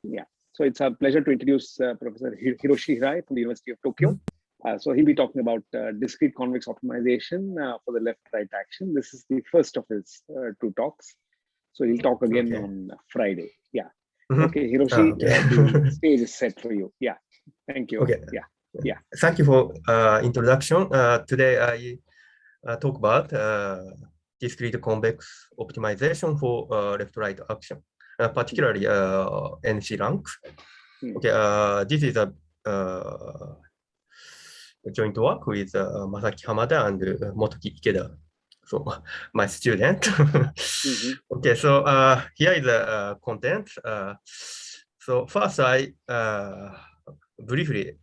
Yeah. So it's a pleasure to introduce Professor Hiroshi Hirai from the University of Tokyo. So he'll be talking about discrete convex optimization for the left-right action. This is the first of his two talks. So he'll talk again on Friday. Yeah. Okay, Hiroshi, the stage is set for you. Yeah. Thank you. Okay. Yeah. Thank you for introduction. Today I talk about discrete convex optimization for left-right action, particularly NC-rank. Okay, this is a joint work with Masaki Hamada and Motoki Ikeda, so my student. Okay, so here is the content. So first I briefly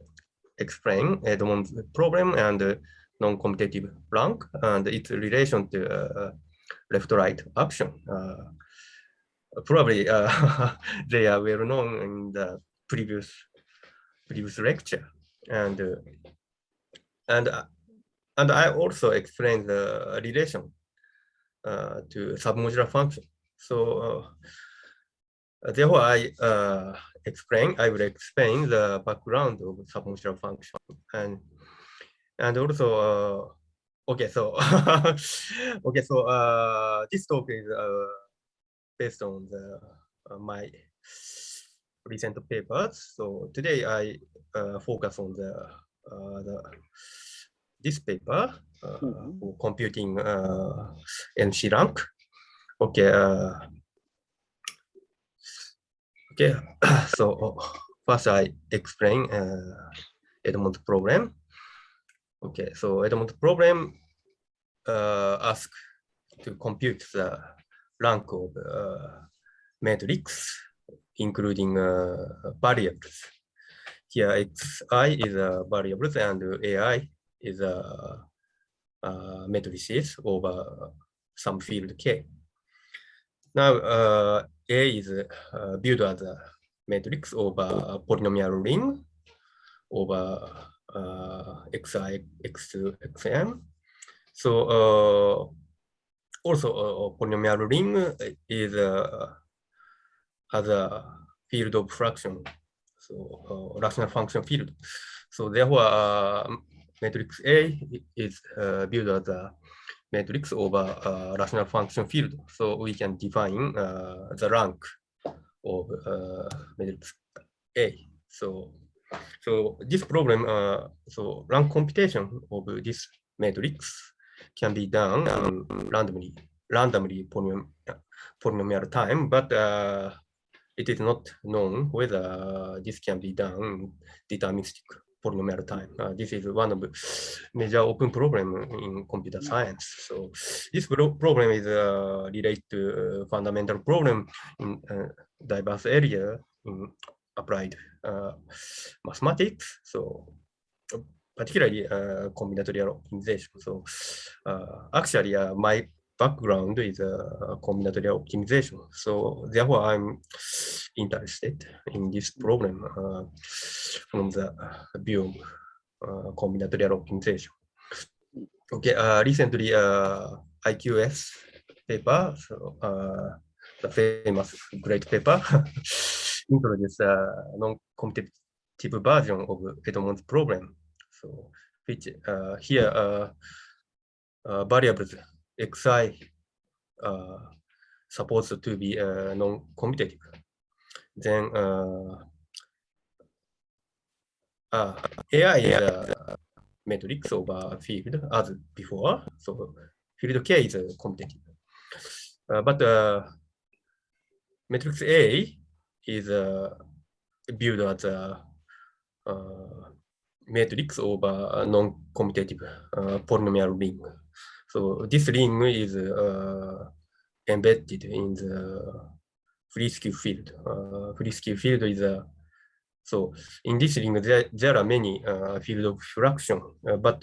explain Edmond's problem and non-commutative rank and its relation to left-right action. Probably they are well known in the previous lecture, and I also explained the relation to submodular function. So therefore I will explain the background of submodular function and also okay, so okay, so this talk is based on the my recent papers. So today I focus on this paper for computing NC rank. Okay. Okay. So first I explain Edmond's problem. Okay. So Edmond's problem asks to compute the rank of matrix, including variables. Here xi is a variables and ai is a matrices over some field k. Now A is built as a matrix over a polynomial ring over xi, x2, xm. So also a polynomial ring is has a field of fraction, so rational function field. So therefore, matrix A is built as a matrix over a rational function field. So we can define the rank of matrix A. So this problem, so rank computation of this matrix can be done randomly polynomial time, but it is not known whether this can be done deterministic polynomial time. This is one of the major open problem in computer science. So this problem is related to fundamental problem in diverse area in applied mathematics. So particularly combinatorial optimization. So actually my background is combinatorial optimization. So therefore I'm interested in this problem from the view of combinatorial optimization. Okay, recently IQS paper, so the famous great paper, introduced a non-competitive version of Edmond's problem. So which here variables xi supposed to be non-commutative. Then AI is a matrix over field as before. So field K is commutative. But matrix A is built as a matrix over a non-commutative polynomial ring. So this ring is embedded in the free skew field. Free skew field is so in this ring there are many field of fraction, but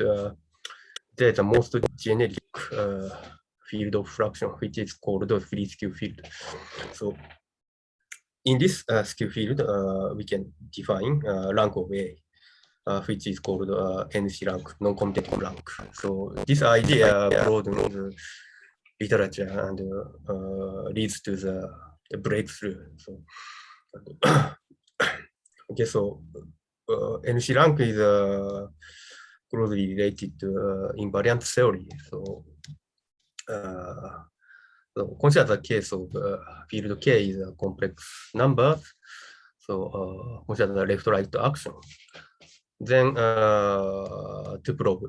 there's the most generic field of fraction which is called the free skew field. So in this skew field we can define rank of A. Which is called NC rank, non-commutative rank. So this idea broadens the literature and leads to the breakthrough. So Okay, so NC rank is closely related to invariant theory. So, consider the case of field K is a complex number. So consider the left-right action. Then to prove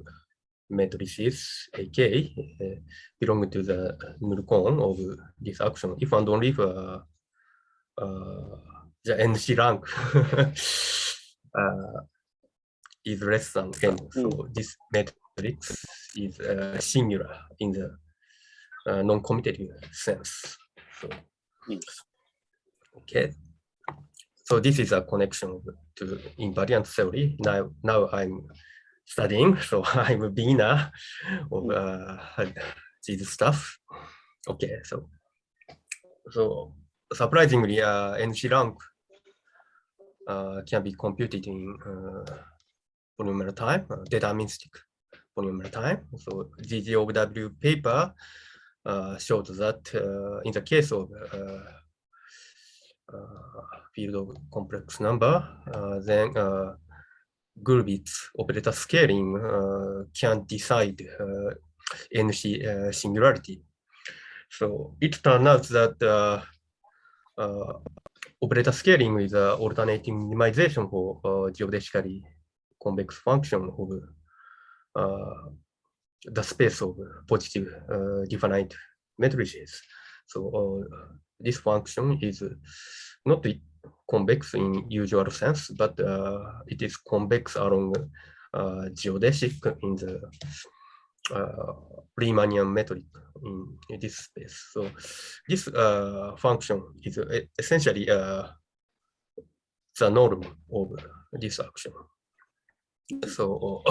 matrices AK belong to the null cone of this action if and only if the NC rank is less than n. So this matrix is singular in the non-commutative sense. So, okay. So this is a connection to invariant theory. Now I'm studying, so I'm a beginner of this stuff. Okay, so surprisingly, NC rank can be computed in polynomial time, deterministic polynomial time. So GGOW paper showed that in the case of field of complex number, then Gurevitz operator scaling can decide NC singularity. So it turned out that operator scaling is an alternating minimization for geodesically convex function of the space of positive definite matrices. So this function is not convex in usual sense, but it is convex along geodesic in the Riemannian metric in this space. So this function is essentially the norm of this action. So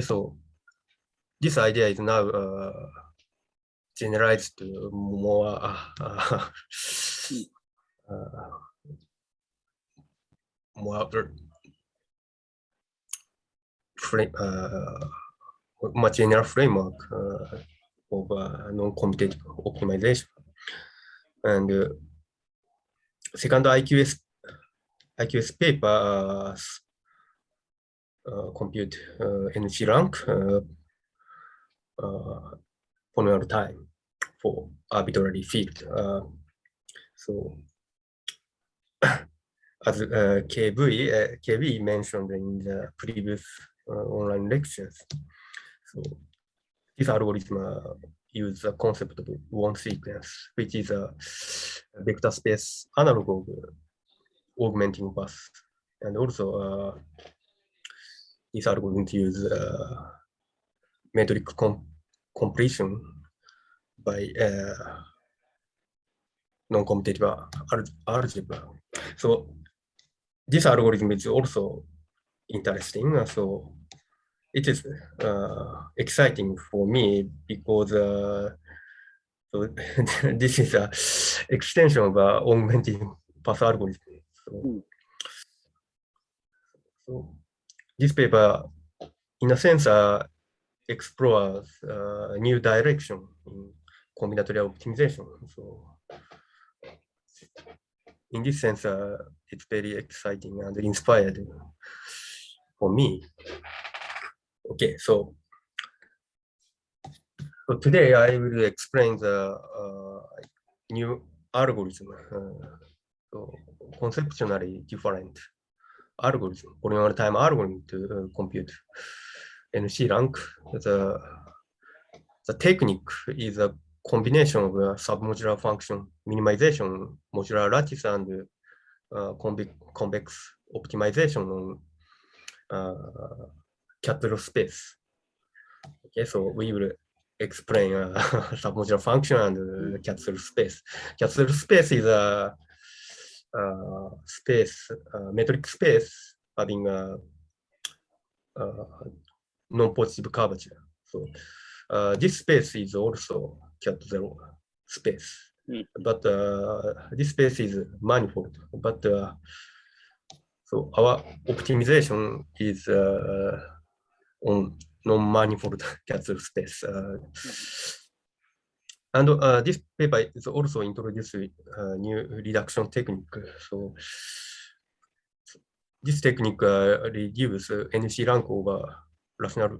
so this idea is now generalized to more more general framework of non-commutative optimization. And second IQS paper compute NC rank polynomial time for arbitrary field. So as KV mentioned in the previous online lectures, so this algorithm uses the concept of one sequence, which is a vector space analog of augmenting path, and also this algorithm uses metric completion by non-commutative algebra. So this algorithm is also interesting. So it is exciting for me because so this is an extension of augmenting path algorithm. So this paper, in a sense, explores a new direction in combinatorial optimization. So in this sense, it's very exciting and inspired for me. Okay, so today I will explain the new algorithm. So conceptually different algorithm, polynomial time algorithm to compute NC rank. The technique is a combination of submodular function minimization, modular lattice, and convex optimization on Cauchy space. Okay, so we will explain submodular function and Cauchy space. Cauchy space is a space, metric space having a non-positive curvature. So this space is also Cat0 space, but this space is manifold. But so our optimization is on non-manifold Cat0 space. And this paper is also introduced a new reduction technique. So this technique reduces NC rank over rational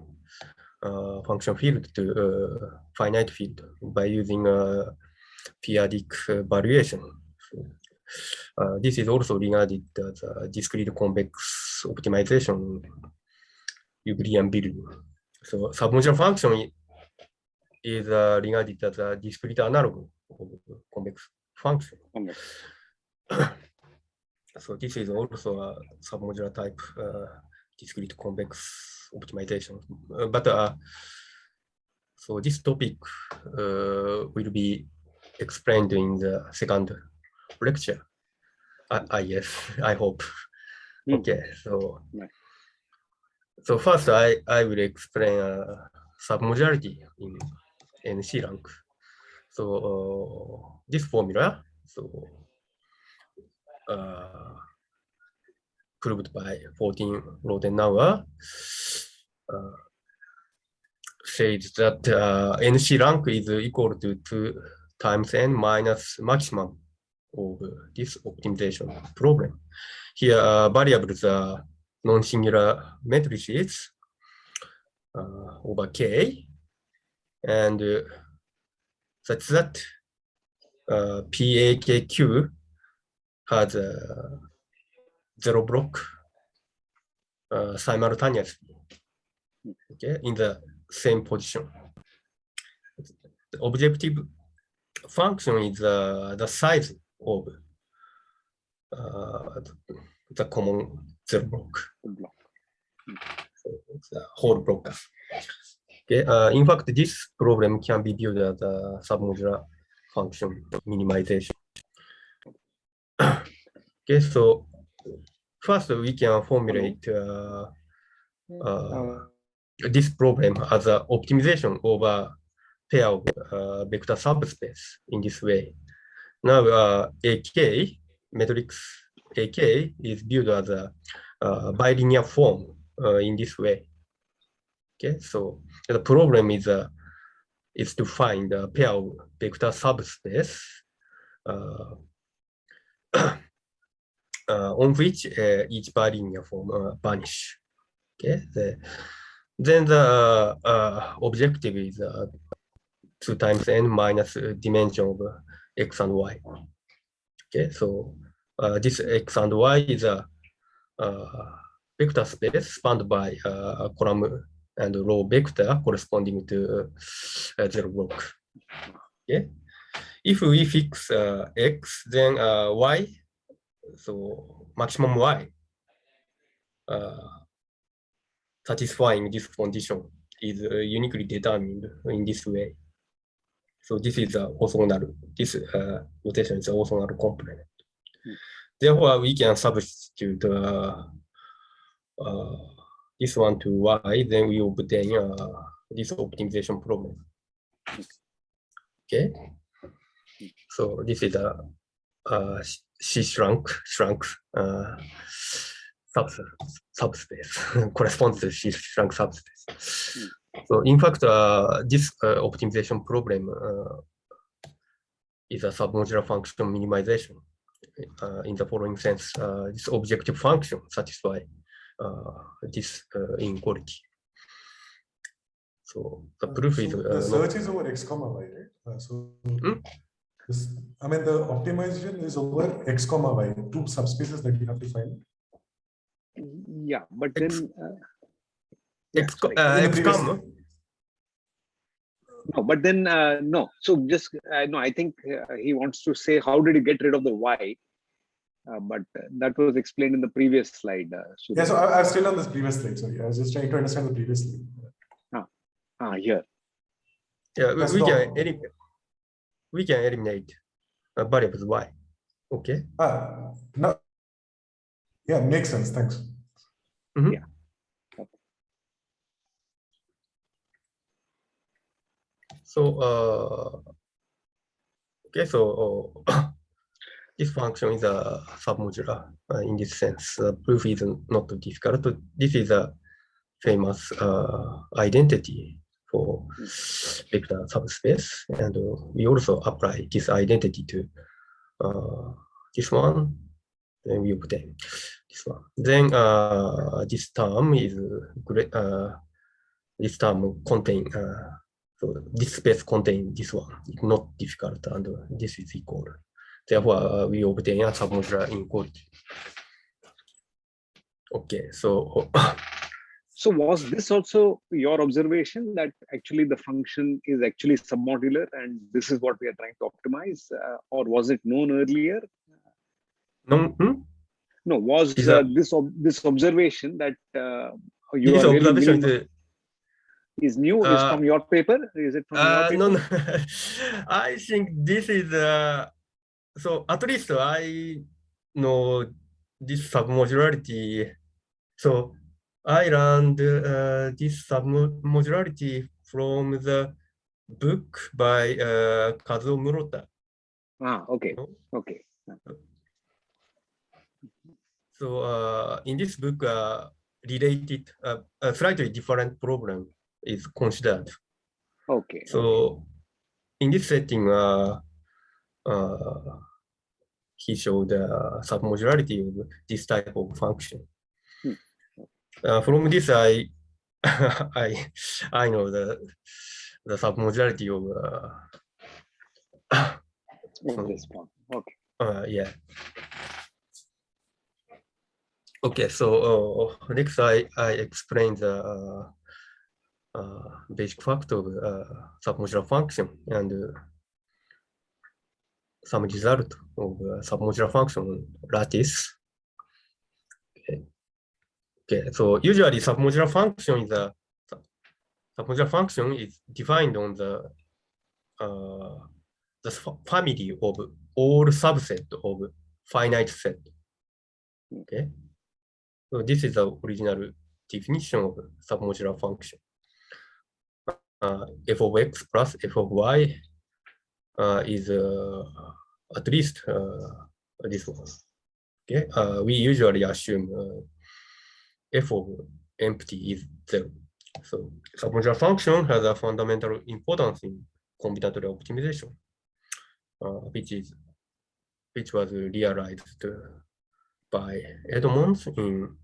function field to finite field by using periodic variation. So, this is also regarded as a discrete convex optimization Euclidean building. So submodular function is regarded as a discrete analog of convex function. So this is also a submodular type discrete convex optimization. But so this topic will be explained in the second lecture. Yes, I hope. Okay, so first I will explain submodularity in NC rank. So this formula, proved by 14-Rodenauer, says that NC rank is equal to 2 times n minus maximum of this optimization problem. Here variables are non-singular matrices over K, and such that PAKQ has a zero block simultaneously, okay, in the same position. The objective function is the size of the common zero block. So it's a whole block. Okay. In fact, this problem can be viewed as a submodular function minimization. Okay, so first we can formulate this problem as an optimization of a pair of vector subspace in this way. Now AK, matrix AK is viewed as a bilinear form in this way. Okay, so the problem is to find a pair of vector subspace on which each bilinear form vanish. Okay, then the objective is 2 times n minus dimension of x and y. Okay, so this x and y is a vector space spanned by a column and row vector corresponding to zero block. Okay, if we fix x, then y, so maximum y satisfying this condition is uniquely determined in this way. So this is orthogonal. This notation is an orthogonal complement. Therefore, we can substitute this one to y, then we obtain this optimization problem. Okay. So this is a C shrunk subspace corresponds to C shrunk subspace. So in fact, this optimization problem is a submodular function minimization in the following sense. This objective function satisfies this inequality. So the proof is the search is over x comma y, right? This, I mean, the optimization is over x comma y, two subspaces that you have to find. Yeah, but then x comma. No, but then no. So just no. I think he wants to say how did you get rid of the y? But that was explained in the previous slide. Yeah, so I'm still on this previous slide. Sorry, I was just trying to understand the previous slide. Here. Yeah, we can eliminate variables y. Okay. No. Yeah, makes sense. Thanks. Yeah. So okay, so this function is a submodular in this sense. The proof is not difficult. This is a famous identity for vector subspace, and we also apply this identity to this one. Then we obtain this one. Then this term is this term contain so this space contain this one. It's not difficult, and this is equal. Therefore, we obtain a submodular inequality. Okay, so so was this also your observation that actually the function is actually submodular and this is what we are trying to optimize, or was it known earlier? No, no. Was this observation that you this are observation really is new? Is from your paper? Is it from your paper? No. I think this is so at least I know this submodularity. So I learned this submodularity from the book by Kazuo Murota. Okay. Okay. So in this book, related, a slightly different problem is considered. Okay. So in this setting, he showed the submodularity of this type of function. From this, I I know the submodularity of this one. Okay. Yeah. Okay, so next I explain the basic fact of submodular function and some result of submodular function lattice. Okay, so usually submodular function is defined on the family of all subset of finite set. Okay, so this is the original definition of submodular function. F of x plus f of y is at least this one. Okay, we usually assume f of empty is 0. So submodular function has a fundamental importance in combinatorial optimization, which was realized by Edmonds in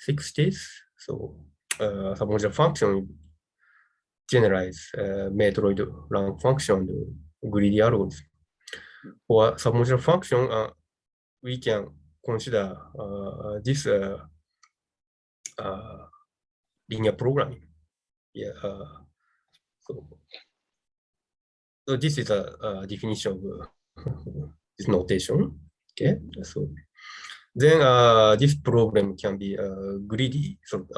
60s. So submodular function generalize Matroid rank function and greedy algorithm. For submodular function, we can consider this linear programming. Yeah. So this is a definition of this notation. Okay. So then this problem can be greedy solved.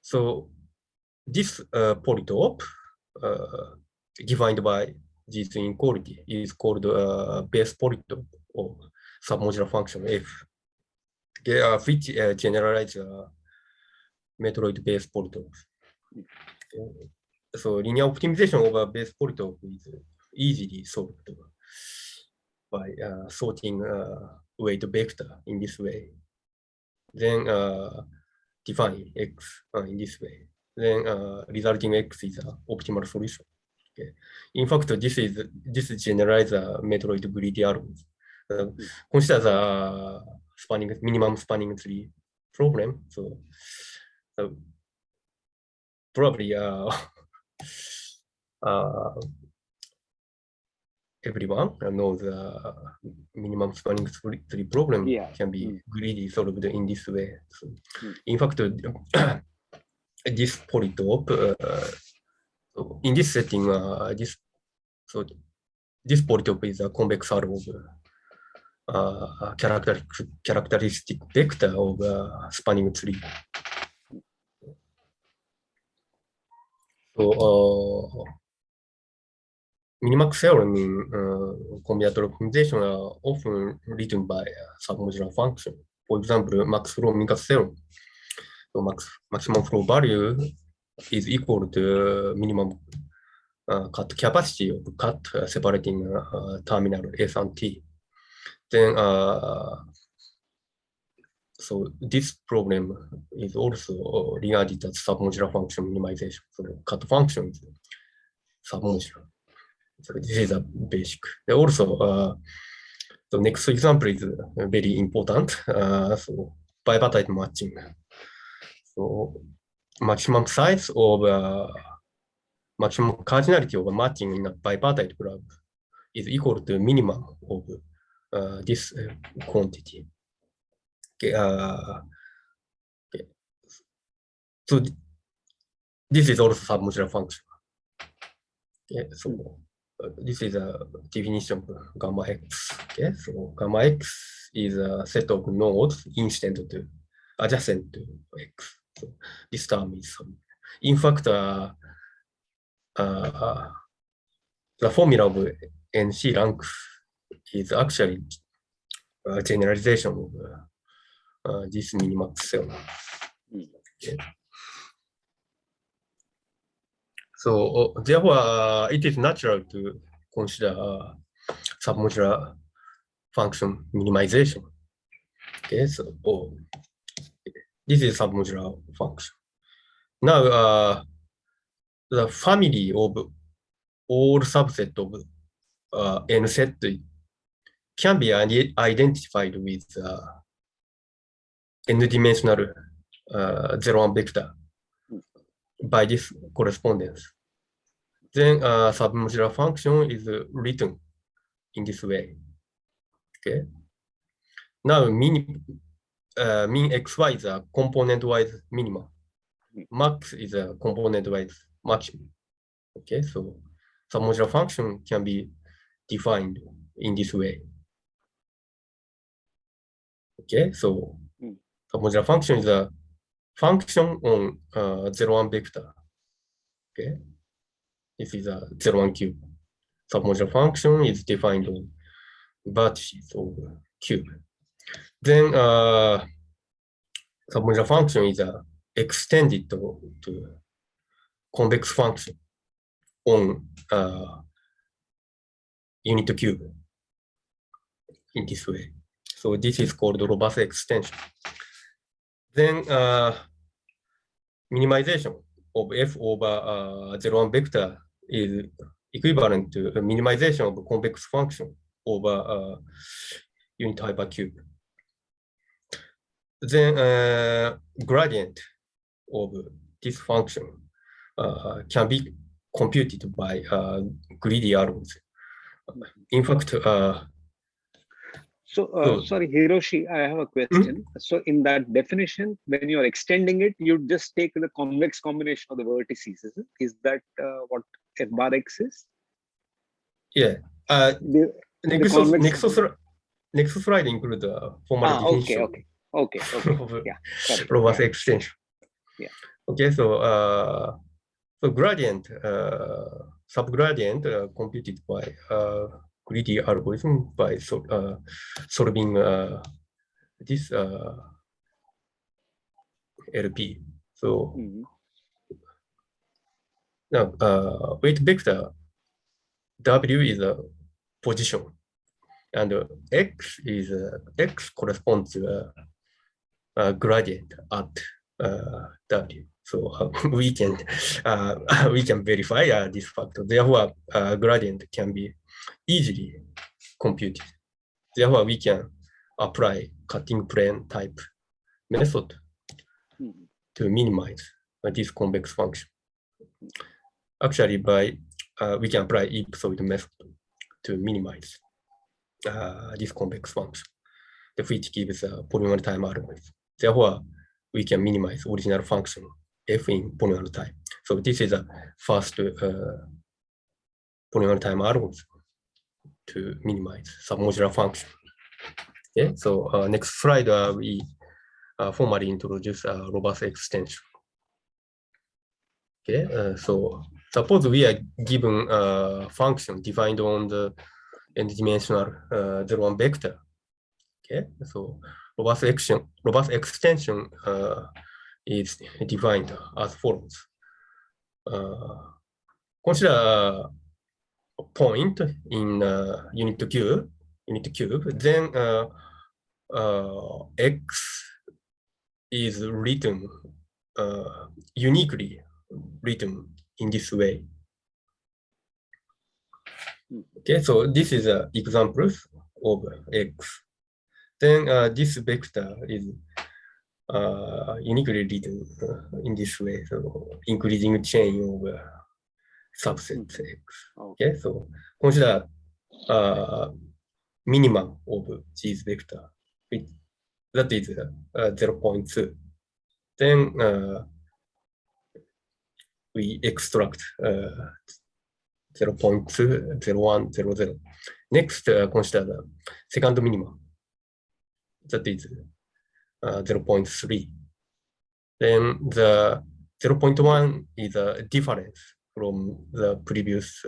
So this polytope defined by this inequality is called base polytope of submodular function f, which generalize Matroid base polytope. So linear optimization of a base polytope is easily solved by sorting weight vector in this way. Then define x in this way. Then resulting x is an optimal solution. Okay. In fact, this generalizes a Matroid greedy algorithm. Consider the minimum spanning tree problem. So probably everyone knows the minimum spanning tree problem can be greedy solved in this way. So, in fact, this polytope in this setting, this polytope is a convex algo of characteristic vector of spanning tree. So minimax theorem in combinatorial optimization are often written by submodular function. For example, max flow Minkowski theorem. So maximum flow value is equal to minimum cut capacity of cut separating terminal S and T. Then so this problem is also regarded as submodular function minimization. So cut function is submodular. So this is a basic. Also, the next example is very important. So bipartite matching. So maximum size of maximum cardinality of a matching in a bipartite graph is equal to minimum of this quantity. Okay, okay. So this is also submodular function. Okay, so this is a definition of gamma x. Okay, so gamma x is a set of nodes incident to adjacent to x. So this term is in fact the formula of NC rank is actually a generalization of this minimax cell. Okay. So therefore, it is natural to consider submodular function minimization. Okay, so this is submodular function. Now, the family of all subset of n set can be identified with n-dimensional zero-one vector by this correspondence. Then submodular function is written in this way. Okay. Now mean xy is a component-wise minimum. Max is a component-wise maximum. Okay, so submodular function can be defined in this way. Okay, so submodular function is a function on zero-one vector. Okay, this is a zero-one cube. Submodular function is defined on vertices of cube. Then submodular function is extended to convex function on unit cube in this way. So this is called robust extension. Then minimization of f over zero-one vector is equivalent to a minimization of convex function over unit hypercube. Then gradient of this function can be computed by greedy algorithms. In fact, sorry, Hiroshi, I have a question. So in that definition, when you're extending it, you just take the convex combination of the vertices. Is that what f bar x is? Yeah. Next slide include the formal definition. Okay. Yeah. Robust extension. Yeah. Okay, so so gradient, subgradient computed by greedy algorithm by solving this LP. So now weight vector W is a position, and X is X corresponds to a gradient at W. So we can verify this factor. Therefore, gradient can be easily computed. Therefore, we can apply cutting plane type method to minimize this convex function. Actually, we can apply ellipsoid method to minimize this convex function, which gives a polynomial time algorithm. Therefore, we can minimize original function f in polynomial time. So this is a first polynomial time algorithm to minimize submodular function. Okay, so next slide, we formally introduce robust extension. Okay, so suppose we are given a function defined on the n-dimensional zero-one vector. Okay, so robust extension is defined as follows. Consider a point in unit cube, then x is written uniquely written in this way. Okay, so this is an example of X. Then this vector is uniquely written in this way, so increasing chain of subsets X. Okay, so consider minimum of these vector, that is 0.2. Then we extract 0.2, 0.1, 0.0. Next, consider the second minimum, that is 0.3. Then the 0.1 is a difference from the previous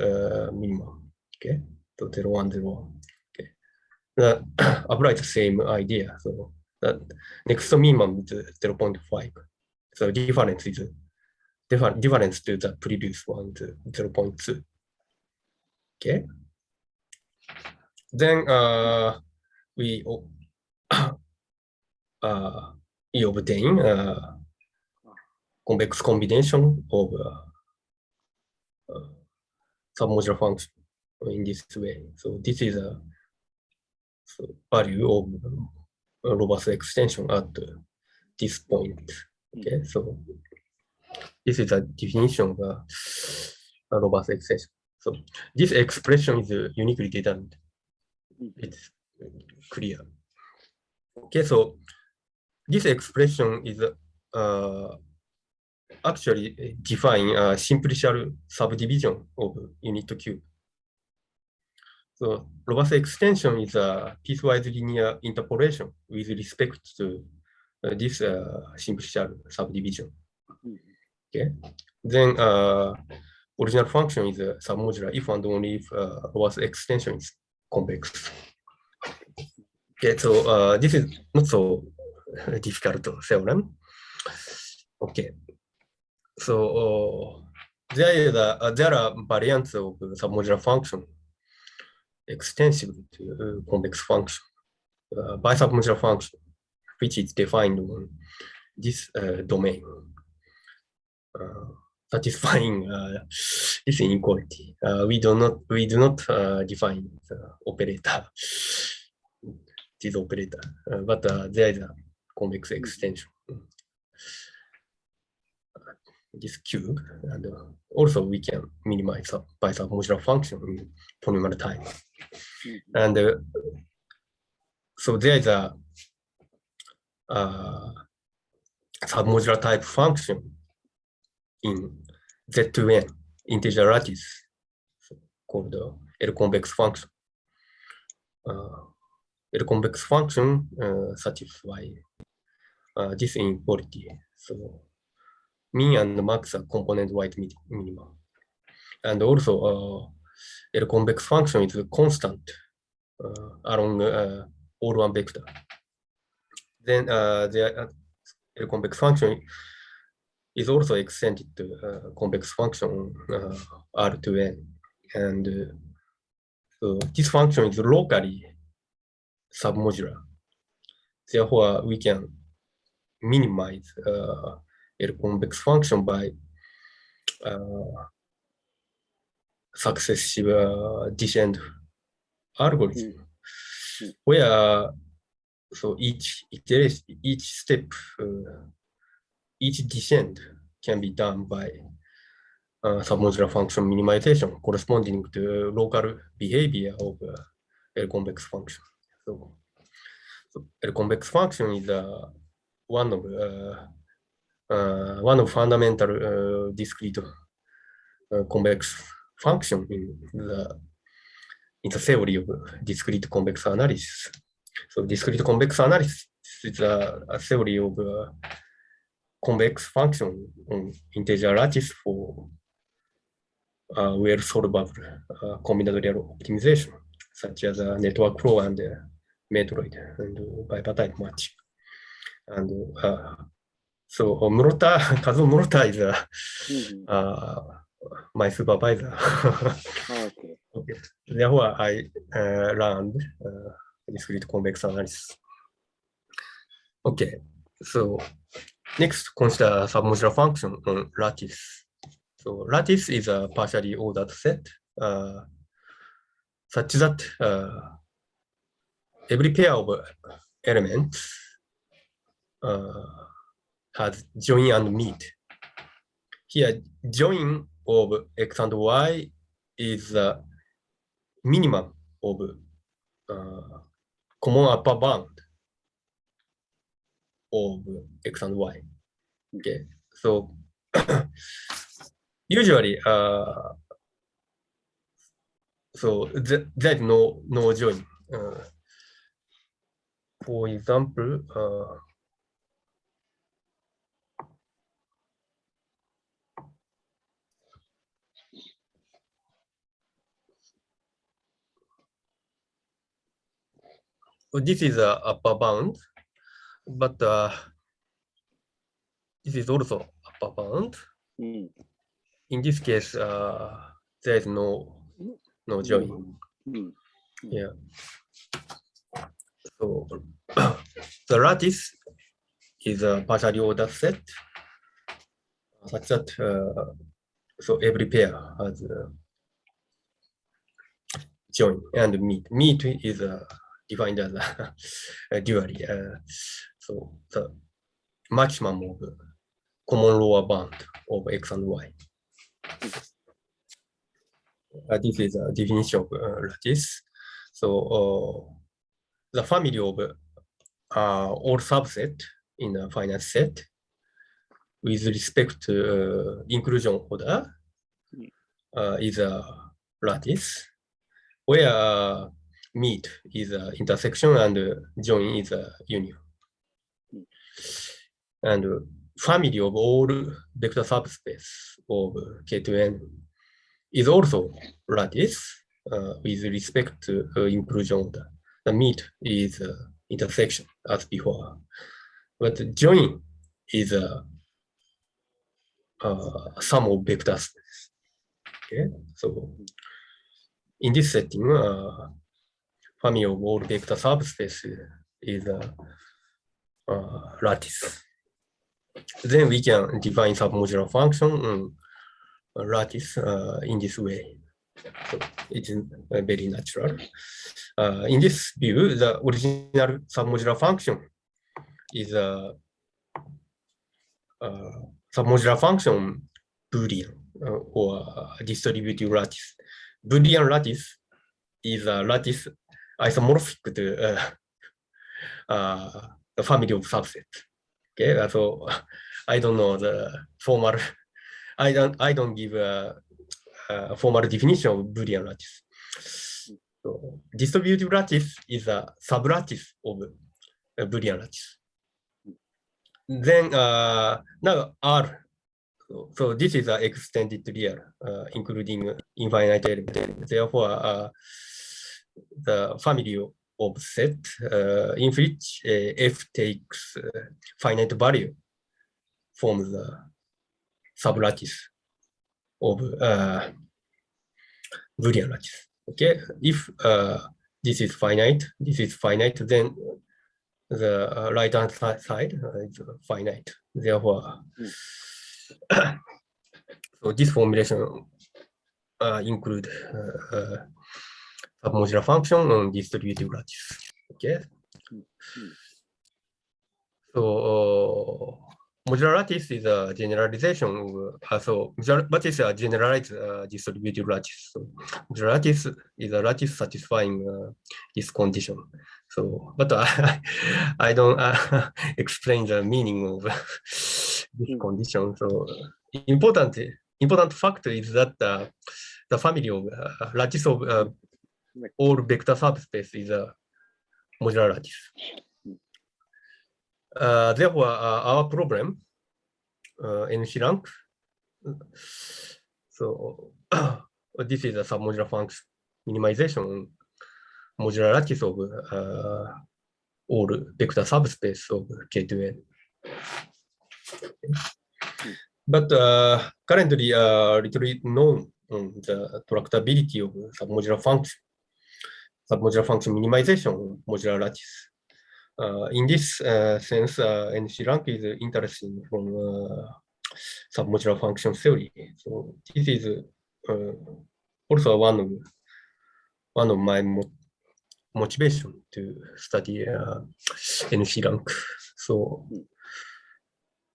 minimum. Okay, so 0.1, 0.1. Okay, apply the same idea. So the next minimum is 0.5. So difference is difference to the previous one, 0.2. Okay. Then we obtain convex combination of submodular function in this way. So this is a value of robust extension at this point. Okay, so this is a definition of a robust extension. So this expression is uniquely determined. It's clear. Okay, so this expression is actually define a simplicial subdivision of unit cube. So robust extension is a piecewise linear interpolation with respect to this simplicial subdivision. Okay. Then original function is submodular if and only if robust extension is convex. Okay, so this is not so difficult theorem. Okay, so there are variants of submodular function extensive to convex function by submodular function, which is defined on this domain, satisfying this inequality. We do not define the operator, this operator, but there is a convex extension. This cube, and also we can minimize by submodular function in polynomial time. And so there is a submodular type function in Z2n integer lattice called L convex function. L convex function satisfy this inequality. So mean and max are component-wide minimum. And also, L convex function is constant along all one vector. Then the L convex function is also extended to convex function R2n. And so this function is locally submodular. Therefore, we can minimize L convex function by successive descent algorithm, where so each step, each descent can be done by submodular function minimization corresponding to local behavior of L convex function. So L convex function is one of fundamental discrete convex function in the theory of discrete convex analysis. So discrete convex analysis is a theory of convex function on integer lattice for well-solvable combinatorial optimization, such as network flow and Metroid and bipartite matching. And so Kazuo Murata is my supervisor. Okay. Okay. Therefore, I learned discrete convex analysis. Okay, so Next, consider submodular function on lattice. So lattice is a partially ordered set such that every pair of elements has join and meet. Here, join of x and y is the minimum of common upper bound of x and y. Okay, so usually, so there is no join. For example, so this is a upper bound, but this is also upper bound. Mm. In this case, there is no join. Mm. Yeah. So the lattice is a partially ordered set such that so every pair has join and meet. Meet is defined as a dually. So the maximum of common lower bound of x and y. This is a definition of lattice. So the family of all subset in a finite set with respect to inclusion order is a lattice, where meet is an intersection and join is a union. And family of all vector subspace of K to N is also lattice with respect to inclusion order. The meet is intersection as before, but join is a sum of vector space. Okay, so in this setting, family of all vector subspace is a lattice. Then we can define submodular function lattice in this way. So it is very natural. In this view, the original submodular function is a submodular function Boolean or distributive lattice. Boolean lattice is a lattice isomorphic to the family of subsets. Okay, so I don't know the formal. I don't give a formal definition of Boolean lattice. So distributive lattice is a sublattice of a Boolean lattice. Then now R. So this is an extended real, including infinite element. Therefore, the family of set in which f takes finite value forms the sublattice of Boolean lattice. Okay, if this is finite, then the right hand side is finite. Therefore, so this formulation include submodular function on distributive lattice. Okay. So modular lattice is a generalization of so modular lattice is a generalized distributive lattice. So modular lattice is a lattice satisfying this condition. So, but I don't explain the meaning of this condition. So important fact is that the family of lattice of all vector subspace is a modular lattice. Therefore, our problem, NC rank. So this is a submodular function minimization modular lattice of all vector subspace of K to N. But currently, little known on the tractability of submodular function minimization modular lattice. In this sense, NC-rank is interesting from submodular function theory. So this is also one of my motivation to study NC-rank. So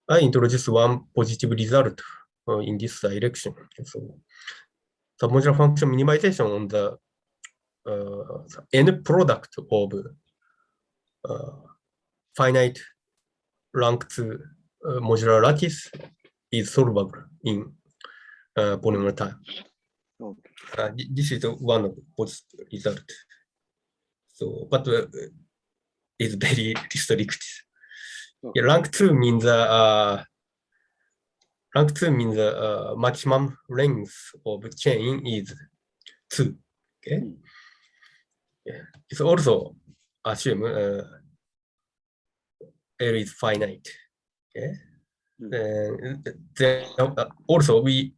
I introduced one positive result in this direction. So submodular function minimization on the end product of finite rank 2 modular lattice is solvable in polynomial time. Okay. This is one of the positive result. So, but it's very restricted. Okay. Yeah, rank 2 means maximum length of chain is 2. Okay. Yeah. It's also assume L is finite. Okay. Then also we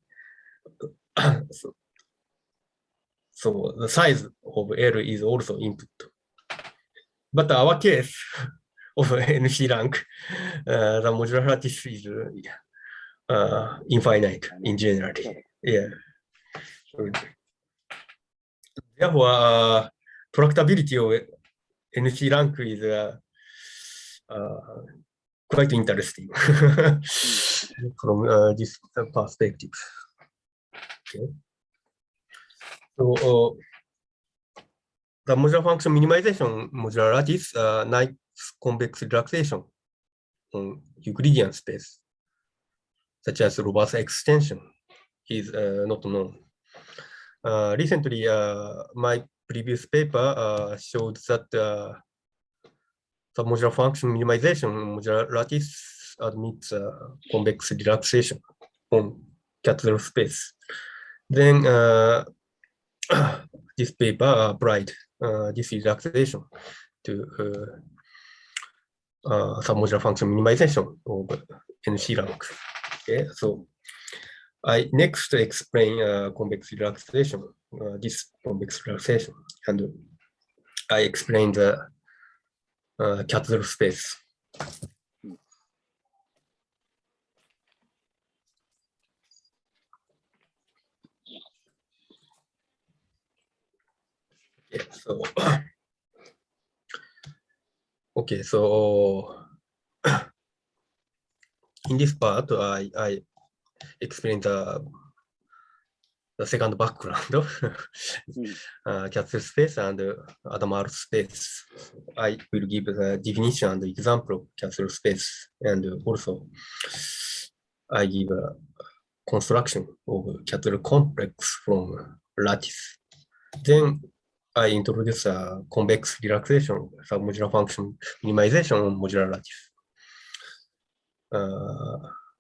so the size of L is also input. But our case of NC rank, the modular lattice is infinite in general. Yeah. Therefore, tractability of NC rank is quite interesting from this perspective. Okay. So the modular function minimization modular lattice nice convex relaxation on Euclidean space, such as Roberts extension, is not known. Recently, my previous paper showed that submodular function minimization modular lattice admits convex relaxation on Cathedral space. Then this paper applied this relaxation to submodular function minimization of NC rank. Okay, so I next explain convex relaxation, this convex relaxation, and I explain the Cathedral space. Okay, so okay, so in this part, I explain the second background of Cathedral space and Adamar space. I will give the definition and example of Cathedral space, and also I give a construction of Cathedral complex from lattice. Then I introduce a convex relaxation submodular function minimization on modular lattice.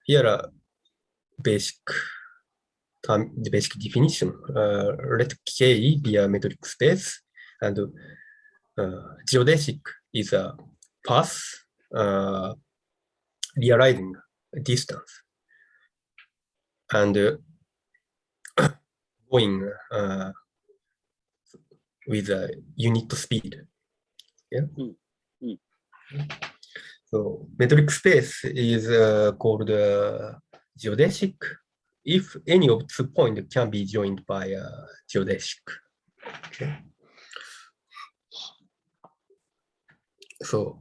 Here are basic definition. Let K be a metric space, and geodesic is a path realizing distance and going with a unit speed. Yeah. So metric space is called geodesic if any of the points can be joined by a geodesic. Okay. So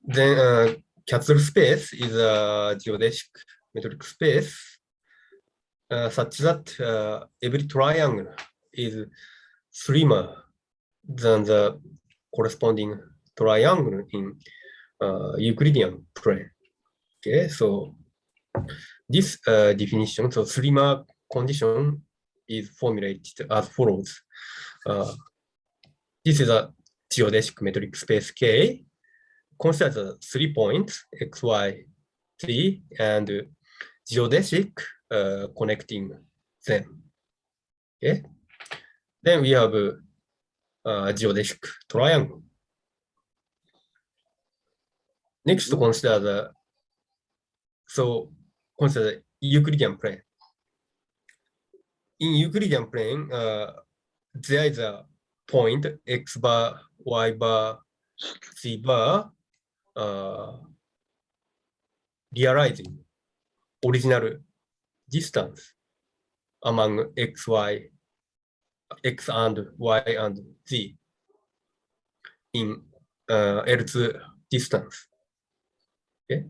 then Cathedral space is a geodesic metric space such that every triangle is slimmer than the corresponding triangle in Euclidean plane. Okay, so this definition, so slimmer condition, is formulated as follows. This is a geodesic metric space K. Consider the 3 points X, Y, Z, and geodesic connecting them. Okay. Then we have a geodesic triangle. Next, consider consider Euclidean plane. In Euclidean plane, there is a point X bar, Y bar, Z bar realizing original distance among x and y and z in L2 distance. Okay,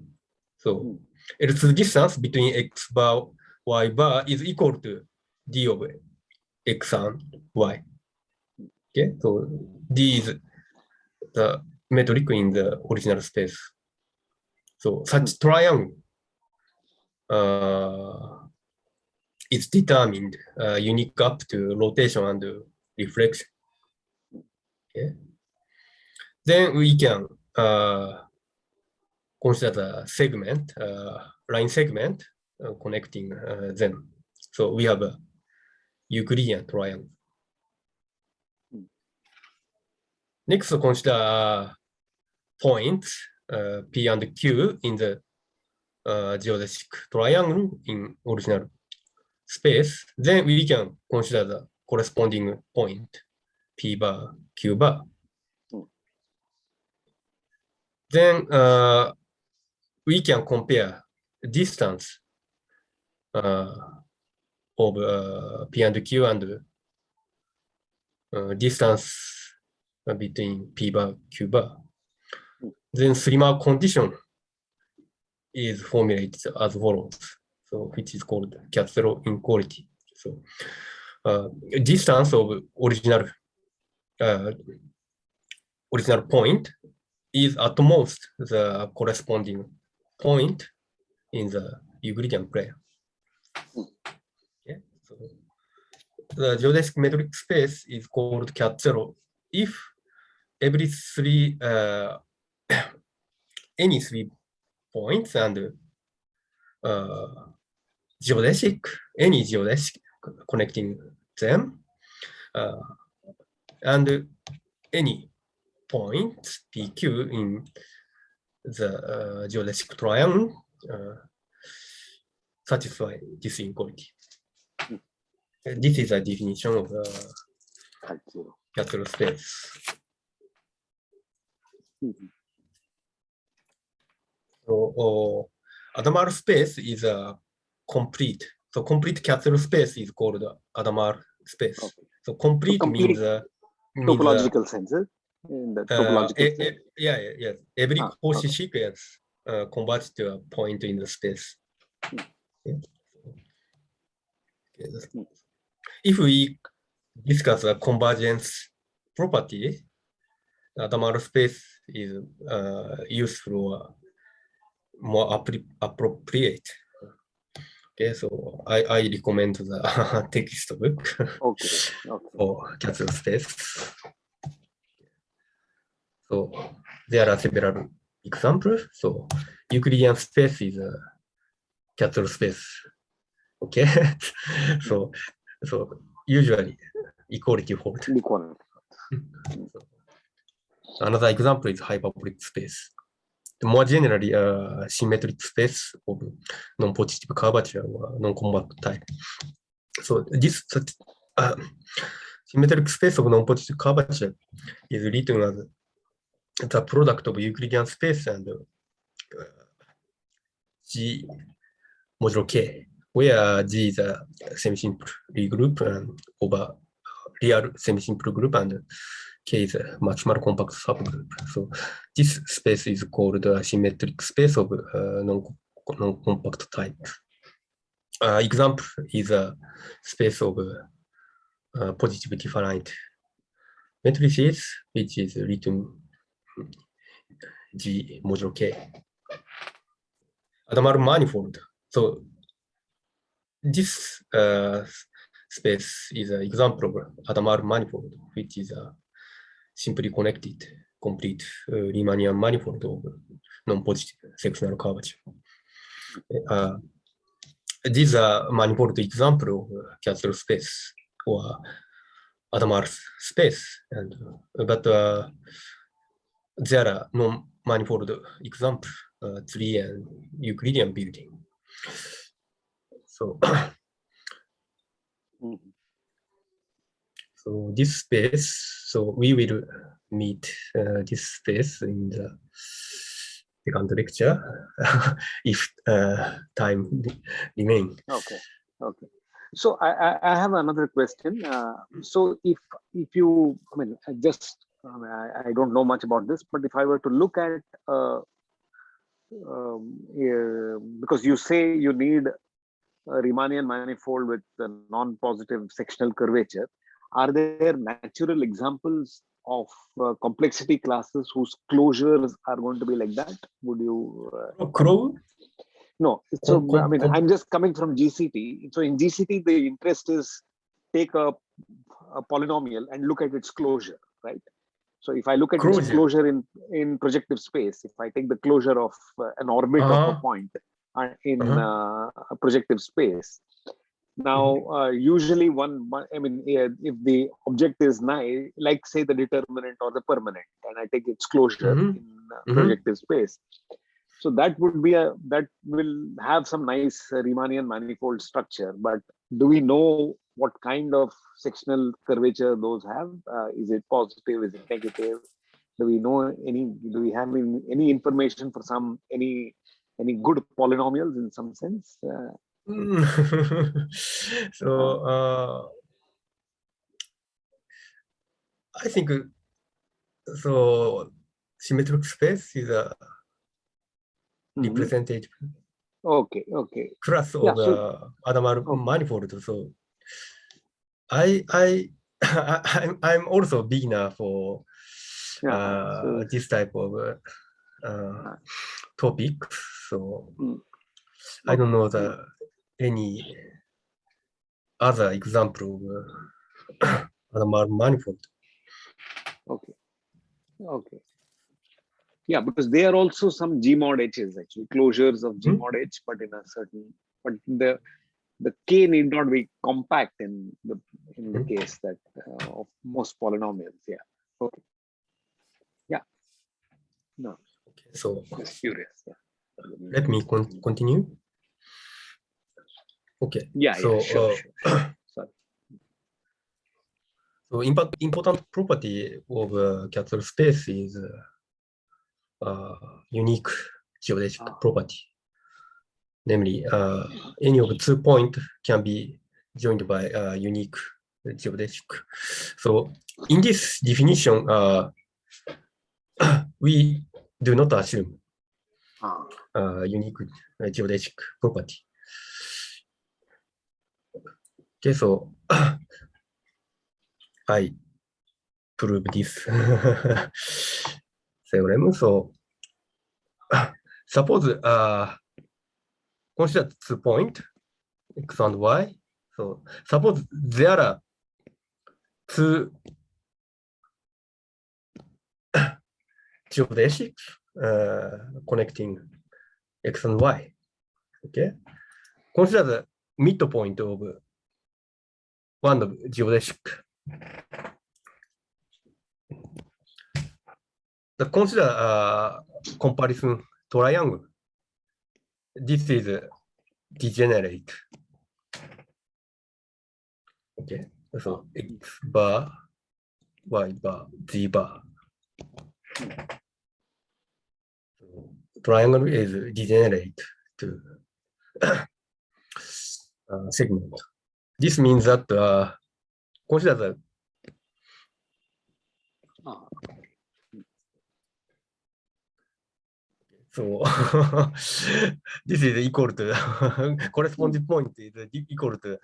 so L2 distance between x bar, y bar is equal to d of x and y. Okay, so d is the metric in the original space. So such triangle is determined unique up to rotation and reflection. Okay. Then we can consider the segment, line segment connecting them. So we have a Euclidean triangle. Next, consider points P and Q in the geodesic triangle in original space. Then we can consider the corresponding point P bar, Q bar. Then we can compare distance of P and Q and distance between P bar, Q bar. Then three-mark condition is formulated as follows, so which is called Katsuro inequality. So distance of original point is at most the corresponding point in the Euclidean plane. Okay. So the geodesic metric space is called Katsuro if every three any 3 points and any geodesic connecting them, and any point PQ in the geodesic triangle satisfy this inequality. This is a definition of the Katsuro space. So Hadamard space is a complete. So complete Katsuro space is called Hadamard space. Okay. So complete means topological sense. In the topological sense. Yes. Every Cauchy sequence converts to a point in the space. Okay. If we discuss a convergence property, Hadamard space is useful, more appropriate. Okay, so I recommend the textbook for Katsuro space. So there are several examples. So Euclidean space is a Katsuro space. Okay, so usually equality holds. Another example is hyperbolic space. More generally, symmetric space of non-positive curvature or non-compact type. So this symmetric space of non-positive curvature is written as the product of Euclidean space and G modulo K, where G is a semi-simple group over real semi-simple group and K is a maximal compact subgroup. So this space is called a symmetric space of non-compact type. Example is a space of positive definite matrices, which is written G modulo K. Hadamard manifold. So this space is an example of Hadamard manifold, which is a simply connected, complete Riemannian manifold of non-positive sectional curvature. These are manifold example of Katsuro space or Hadamard space, and but there are non-manifold example, tree and Euclidean building. So, so this space, so we will meet this space in the second lecture if time remain. Okay. Okay. So I have another question. So if you, I mean, I don't know much about this, but if I were to look at because you say you need a Riemannian manifold with a non-positive sectional curvature, are there natural examples of complexity classes whose closures are going to be like that? Would you? No. So I mean, I'm just coming from GCT. So in GCT, the interest is take a polynomial and look at its closure, right? So if I look at its closure in projective space, if I take the closure of an orbit of a point in a projective space, now usually I mean, if the object is like say the determinant or the permanent, and I take its closure in projective space, so that would be that will have some nice Riemannian manifold structure. But do we know what kind of sectional curvature those have? Is it positive? Is it negative? Do we know do we have any information for any good polynomials in some sense? So I think so. Symmetric space is a representative class of Hadamard manifold. So I'm also beginner for this type of topic. So I don't know any other example of Hadamard manifold. Okay. Yeah, because there are also some G mod H's, actually closures of G mod H, but in a certain, but the K need not be compact in the case that of most polynomials. Yeah. Okay. Yeah. No. Okay. So just curious. Yeah. Let me continue. Okay. Yeah. So, sure. Sorry. So important property of Katsura space is unique geodesic property. Namely, any of 2 points can be joined by a unique geodesic. So in this definition, we do not assume unique geodesic property. Okay, so I prove this theorem. So suppose consider 2 points, x and y. So suppose there are 2 geodesics connecting x and y. Okay, consider the midpoint of one of geodesic. Consider comparison triangle. This is degenerate. Okay, so x bar, y bar, z bar. Triangle is degenerate to segment. This means that consider the so this is equal to corresponding point is equal to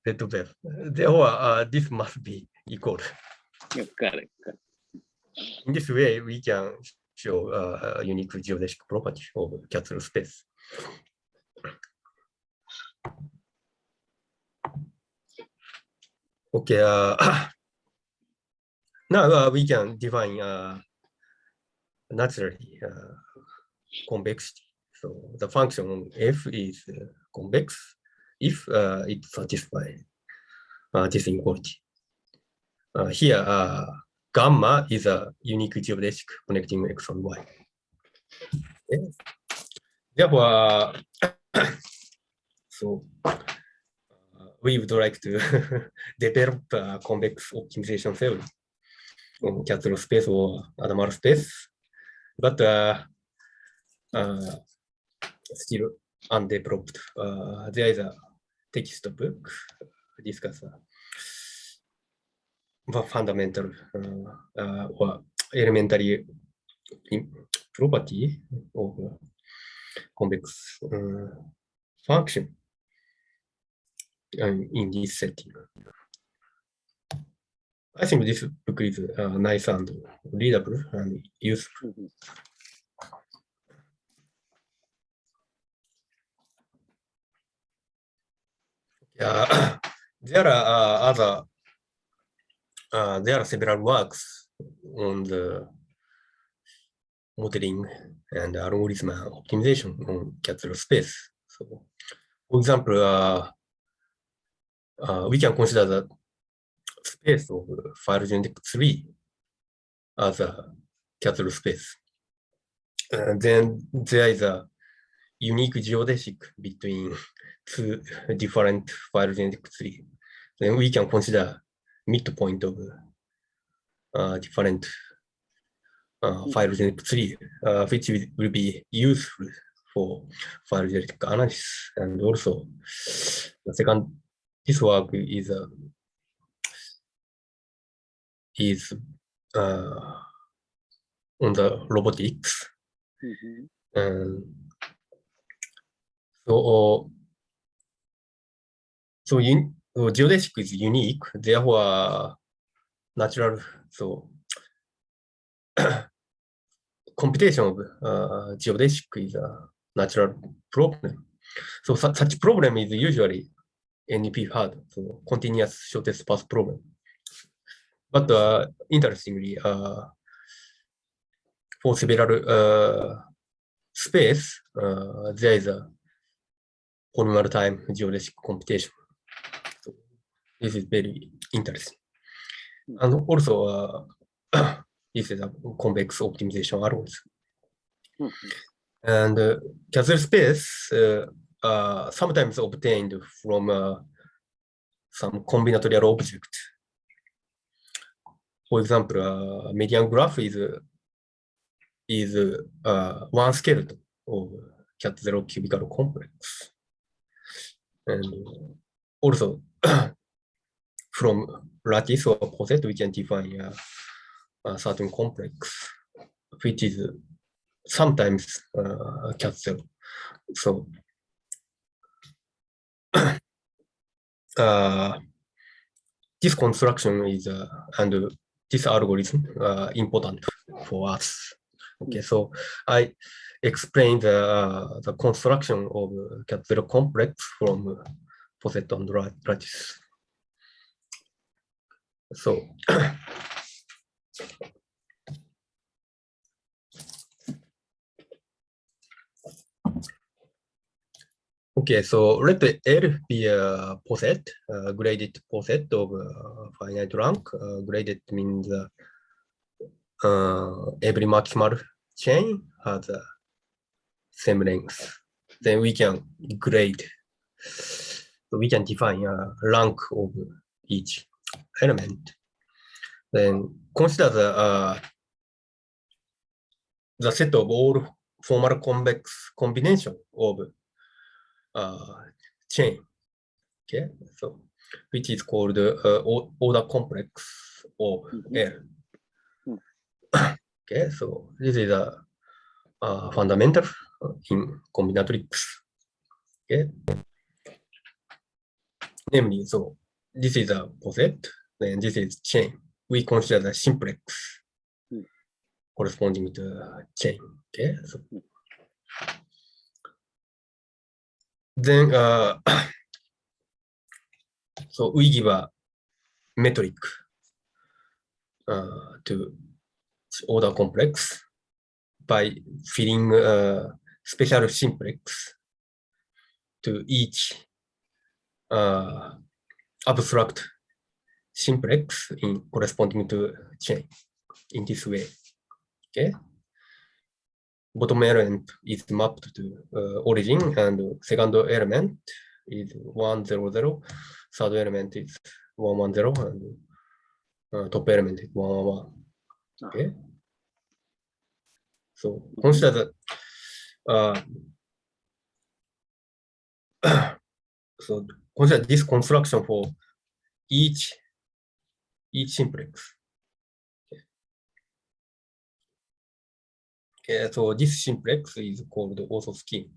Z to Z. Therefore, this must be equal. Yeah, correct. In this way, we can show a unique geodesic property of Katsura space. Okay, now we can define naturally convexity. So the function f is convex if it satisfies this inequality. Here, gamma is a unique geodesic connecting x and y. Okay. Therefore, so we would like to develop a convex optimization theory in Katsura space or Hadamard space. but still undeveloped. There is a textbook discuss the fundamental or elementary property of convex function in this setting. I think this book is nice and readable and useful. There are there are several works on the modeling and algorithm optimization on Cat0 space. So, for example, we can consider the space of phylogenetic tree as a Cat0 space. Then there is a unique geodesic between two different phylogenetic trees. Then we can consider midpoint of different phylogenetic tree, which will be useful for phylogenetic analysis. And also, the second, this work is on the robotics. So geodesic is unique, therefore natural, so computation of geodesic is a natural problem. So such problem is usually NP hard, so continuous shortest path problem. But interestingly, for several space, there is a polymer time geodesic computation. So this is very interesting. And also, this is a convex optimization algorithm. And Cat0 space sometimes obtained from some combinatorial object. For example, median graph is one skeleton of Cat0 cubical complex. And also, from lattice or poset, we can define a certain complex, which is sometimes Cat0. So this construction is and this algorithm important for us. Okay, so I explained the construction of Cat0 complex from poset and lattice. So okay, so let L be a poset, graded poset of finite rank. Graded means every maximal chain has the same length. Then we can grade. So we can define a rank of each element. Then consider the set of all formal convex combination of chain. Okay, so which is called order complex of L. Okay, so this is a fundamental in combinatorics. Okay, namely, so this is a poset, then this is chain. We consider the simplex corresponding to the chain. Okay, so then so we give a metric to order complex by filling special simplex to each abstract simplex in corresponding to chain in this way. Okay, bottom element is mapped to origin, and second element is 1, 0, 0. Third element is 1, 1, 0, and top element is 1, 1, 1. Okay. So consider the so consider this construction for each simplex. Okay, so this simplex is called also scheme.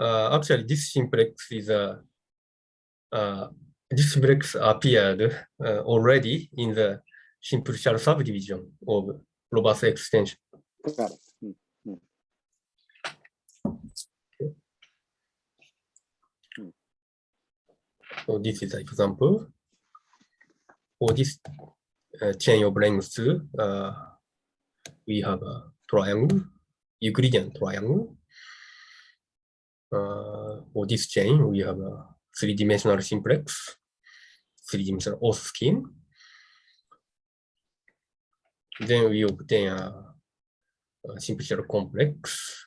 Actually, this simplex is this simplex appeared already in the simple shell subdivision of robust extension. Got it. So this is an example. For this chain of lengths, we have a triangle, Euclidean triangle. For this chain, we have a three-dimensional simplex, three-dimensional auth scheme. Then we obtain a simple shell complex,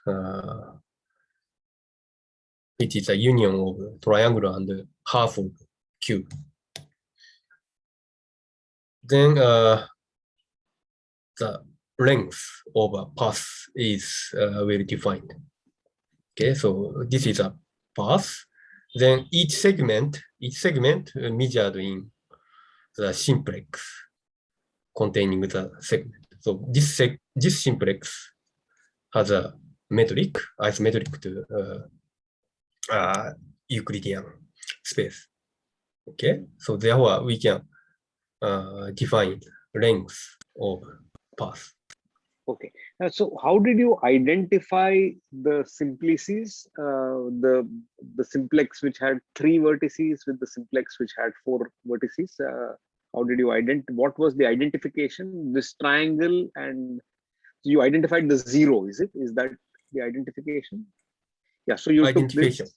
which is a union of triangle and half of cube. Then the length of a path is well defined. Okay, so this is a path. Then each segment measured in the simplex containing the segment. So this simplex has a metric, isometric to Euclidean space. Okay, so therefore we can define length of path. Okay. So how did you identify the simplices, the simplex which had 3 vertices with the simplex which had 4 vertices? How did you what was the identification? This triangle, and you identified the 0, is it? Is that the identification? Yeah, so you Identification. took this.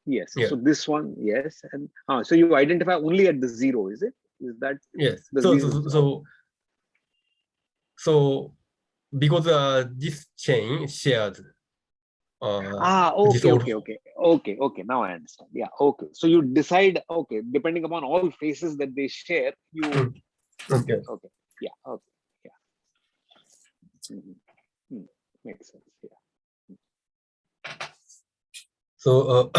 Yes, Yeah. so this one, yes. And so you identify only at the 0, is it? Is that? Yes. The So because this chain shares okay. Now I understand. Yeah, okay. So you decide, okay, depending upon all faces that they share, you okay. Okay. Yeah, okay. Yeah. Makes sense. Yeah. So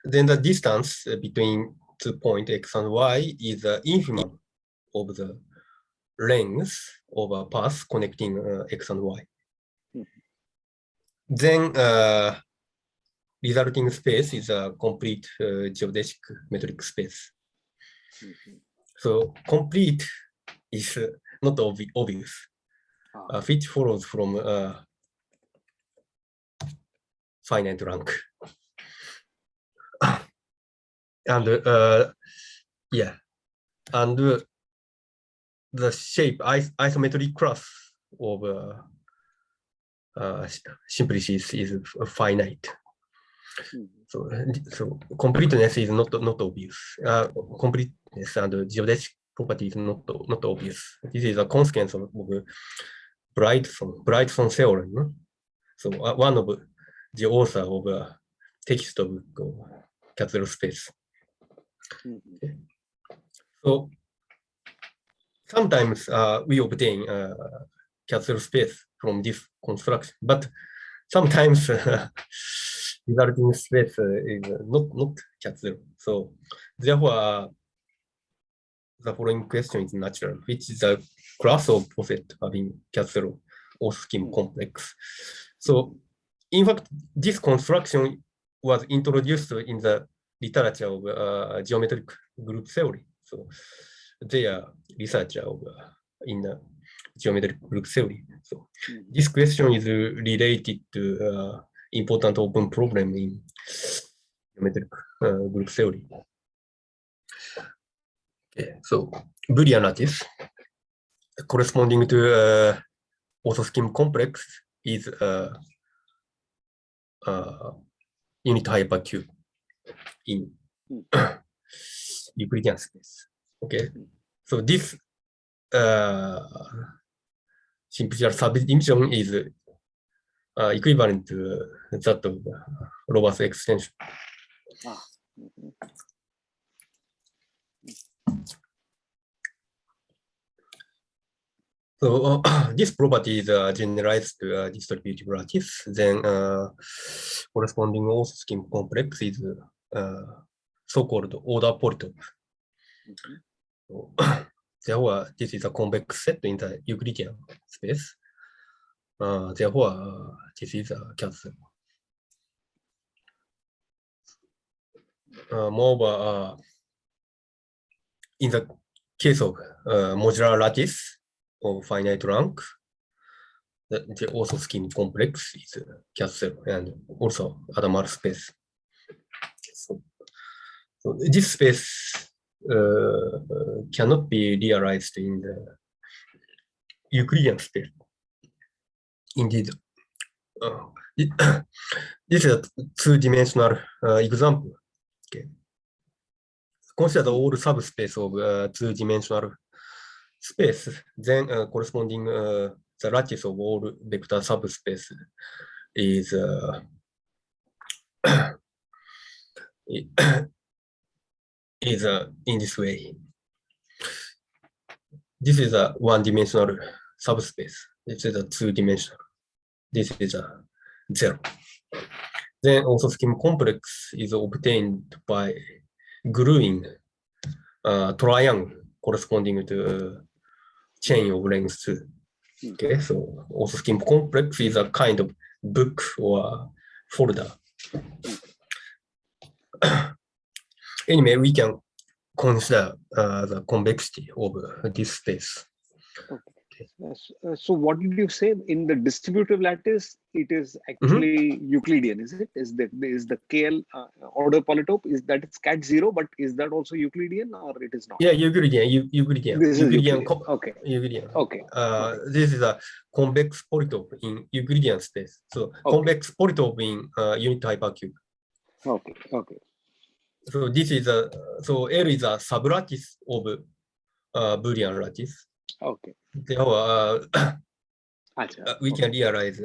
then the distance between 2 points x and y is the infimum of the length of a path connecting x and y. Then resulting space is a complete geodesic metric space. So complete is not obvious, which follows from finite rank. And yeah, and the shape isometric class of simplices is finite. So completeness is not obvious. Completeness and geodesic property is not obvious. This is a consequence of Brightson theorem. So one of the author of a text book of Katsuro space. So sometimes we obtain Katsuro space from this construction, but sometimes resulting space is not Katsuro. So therefore, the following question is natural, which is the class of poset having Katsuro or scheme complex. So in fact, this construction was introduced in the literature of geometric group theory. So they are researchers in the geometric group theory. So this question is related to important open problem in geometric group theory. Okay, so Boolean lattice corresponding to auto scheme complex is unit hypercube in Euclidean space. Okay, so this simple shell subdivision is equivalent to that of robust extension. So this property is generalized to a distributive lattice. Then corresponding author scheme complex is so-called order polytope. So, therefore, this is a convex set in the Euclidean space. Therefore, this is a cancel. Moreover, in the case of modular lattice of finite rank, the author scheme complex is cancel and also Hadamard space. So this space cannot be realized in the Euclidean space. Indeed, this is a two-dimensional example. Okay. Consider all subspace of two-dimensional space, then corresponding the lattice of all vector subspace is in this way. This is a one-dimensional subspace. This is a two-dimensional. This is a 0. Then also scheme complex is obtained by gluing triangle corresponding to chain of length 2. Okay, so also scheme complex is a kind of book or folder. Anyway, we can consider the convexity of this space. Okay. So what did you say in the distributive lattice? It is actually Euclidean, is it? Is the KL order polytope? Is that it's cat 0, but is that also Euclidean or it is not? Yeah, Euclidean. Euclidean. This is Euclidean. Okay. Euclidean. Okay. This is a convex polytope in Euclidean space. So convex polytope in unit hypercube. Okay. Okay. So this is a L is a sublattice of Boolean lattice. Okay. Therefore, we can realize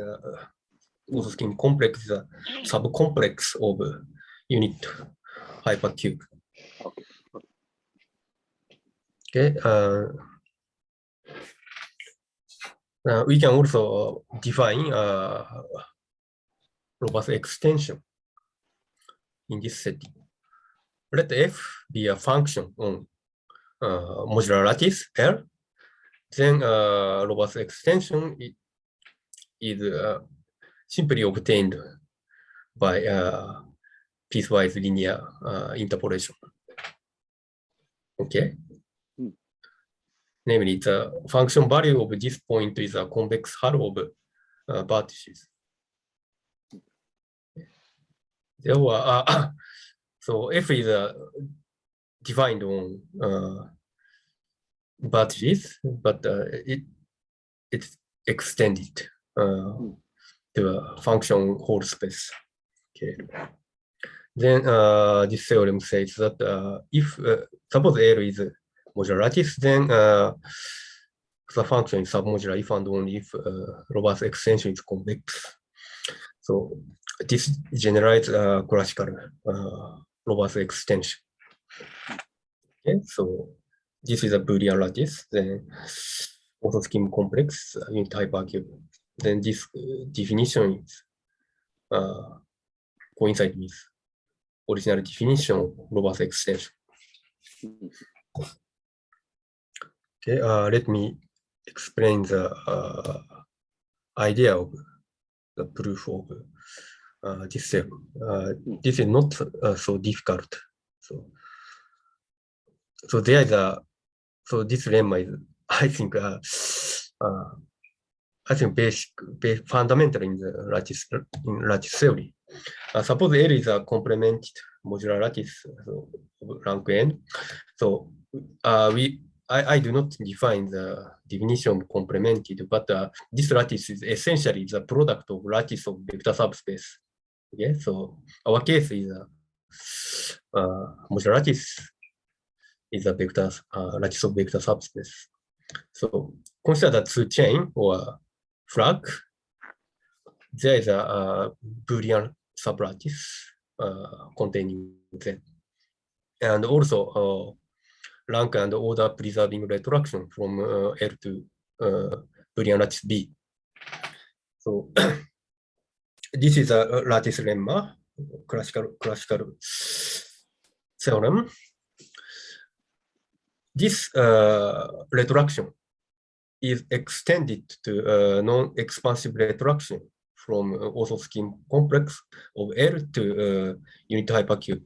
also scheme complex is a subcomplex of unit hypercube. Okay. Okay. We can also define robust extension in this setting. Let f be a function on modular lattice L. Then robust extension is simply obtained by piecewise linear interpolation. Okay. Namely, the function value of this point is a convex hull of vertices. Therefore, so f is defined on vertices, but it's extended to a function whole space. Okay. Then this theorem says that if suppose L is modular lattice, then the function is submodular if and only if robust extension is convex. So this generalizes classical robust extension. Okay, so this is a Boolean lattice, then also scheme complex unit hypercube. Then this definition is coincide with original definition of robust extension. Okay, let me explain the idea of the proof of this theorem. This is not so difficult. So there is this lemma is, I think basic, fundamental in the lattice theory. Suppose L is a complemented modular lattice of rank n. So I do not define the definition of complemented, but this lattice is essentially the product of lattice of vector subspace. Okay, so our case is modular lattice is a vector lattice of vector subspace. So consider the two chain or flag. There is a Boolean sublattice containing them, and also rank and order preserving retroaction from L to Boolean lattice B. So this is a lattice lemma, classical theorem. This retroaction is extended to non-expansive retroaction from orthoscheme complex of L to unit hypercube.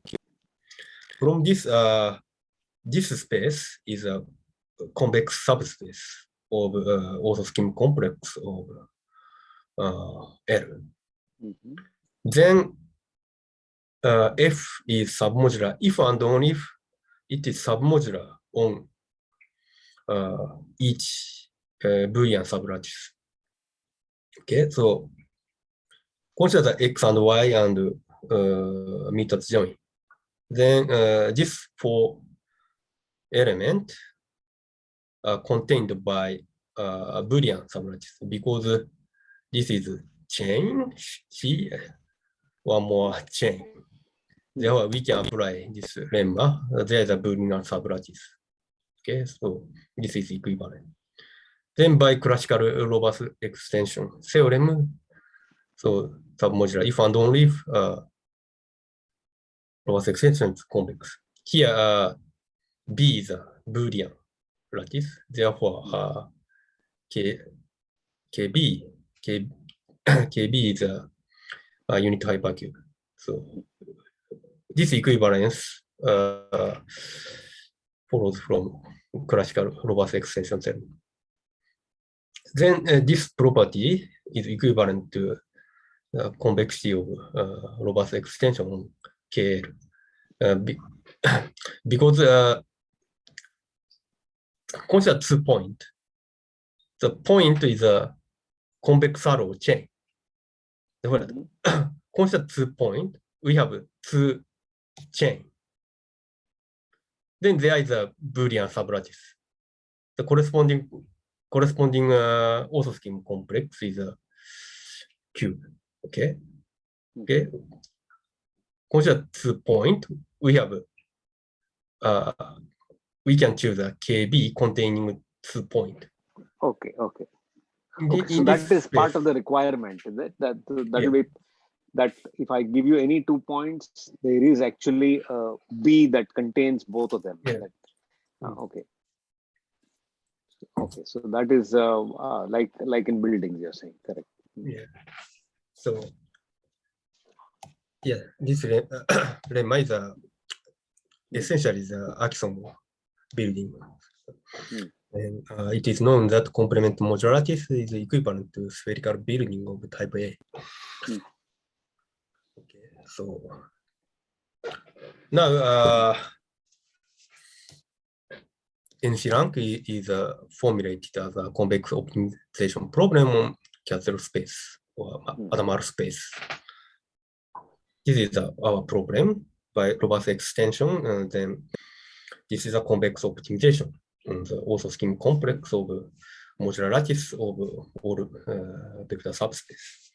From this, this space is a convex subspace of orthoscheme complex of L. Mhm. Then F is submodular if and only if it is submodular on each Boolean sublattice. Okay, so consider X and Y and meet at join. Then this four element are contained by Boolean sublattice because this is chain C, one more chain. Therefore, we can apply this lemma. There is a Boolean sublattice. Okay, so this is equivalent. Then by classical robust extension theorem, so submodular if and only if robust extension is convex. Here, B is a Boolean lattice. Therefore, KB is a unit hypercube. So this equivalence follows from classical robust extension theorem. Then this property is equivalent to the convexity of robust extension on KL. Because consider 2 points. The point is a convex arrow chain. Therefore, consider 2 points. We have 2 chain. Then there is a Boolean sublattice. The corresponding orthoscheme complex is a cube. Okay. Okay. Consider 2 points. We have we can choose a KB containing 2 points. Okay. Okay. Okay. So that is part of the requirement, is it? That will be that if I give you any 2 points, there is actually a B that contains both of them. Yeah. Okay. Okay. So that is like in buildings, you're saying, correct? Yeah. So yeah, this lemma is essentially the axiom building. And it is known that complement modularities is equivalent to spherical building of type A. Okay, so now NC rank is formulated as a convex optimization problem on Castle space or Adamar space. This is our problem by robust extension, and then this is a convex optimization on the orthoscheme complex of modular lattice of all vector subspace.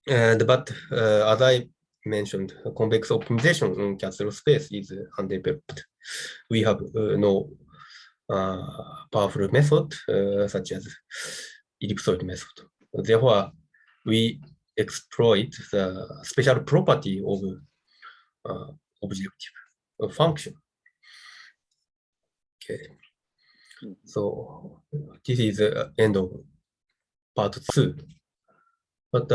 But as I mentioned, convex optimization on Castle space is undeveloped. We have no powerful method such as ellipsoid method. Therefore, we exploit the special property of objective function. Okay, so this is the end of part 2. But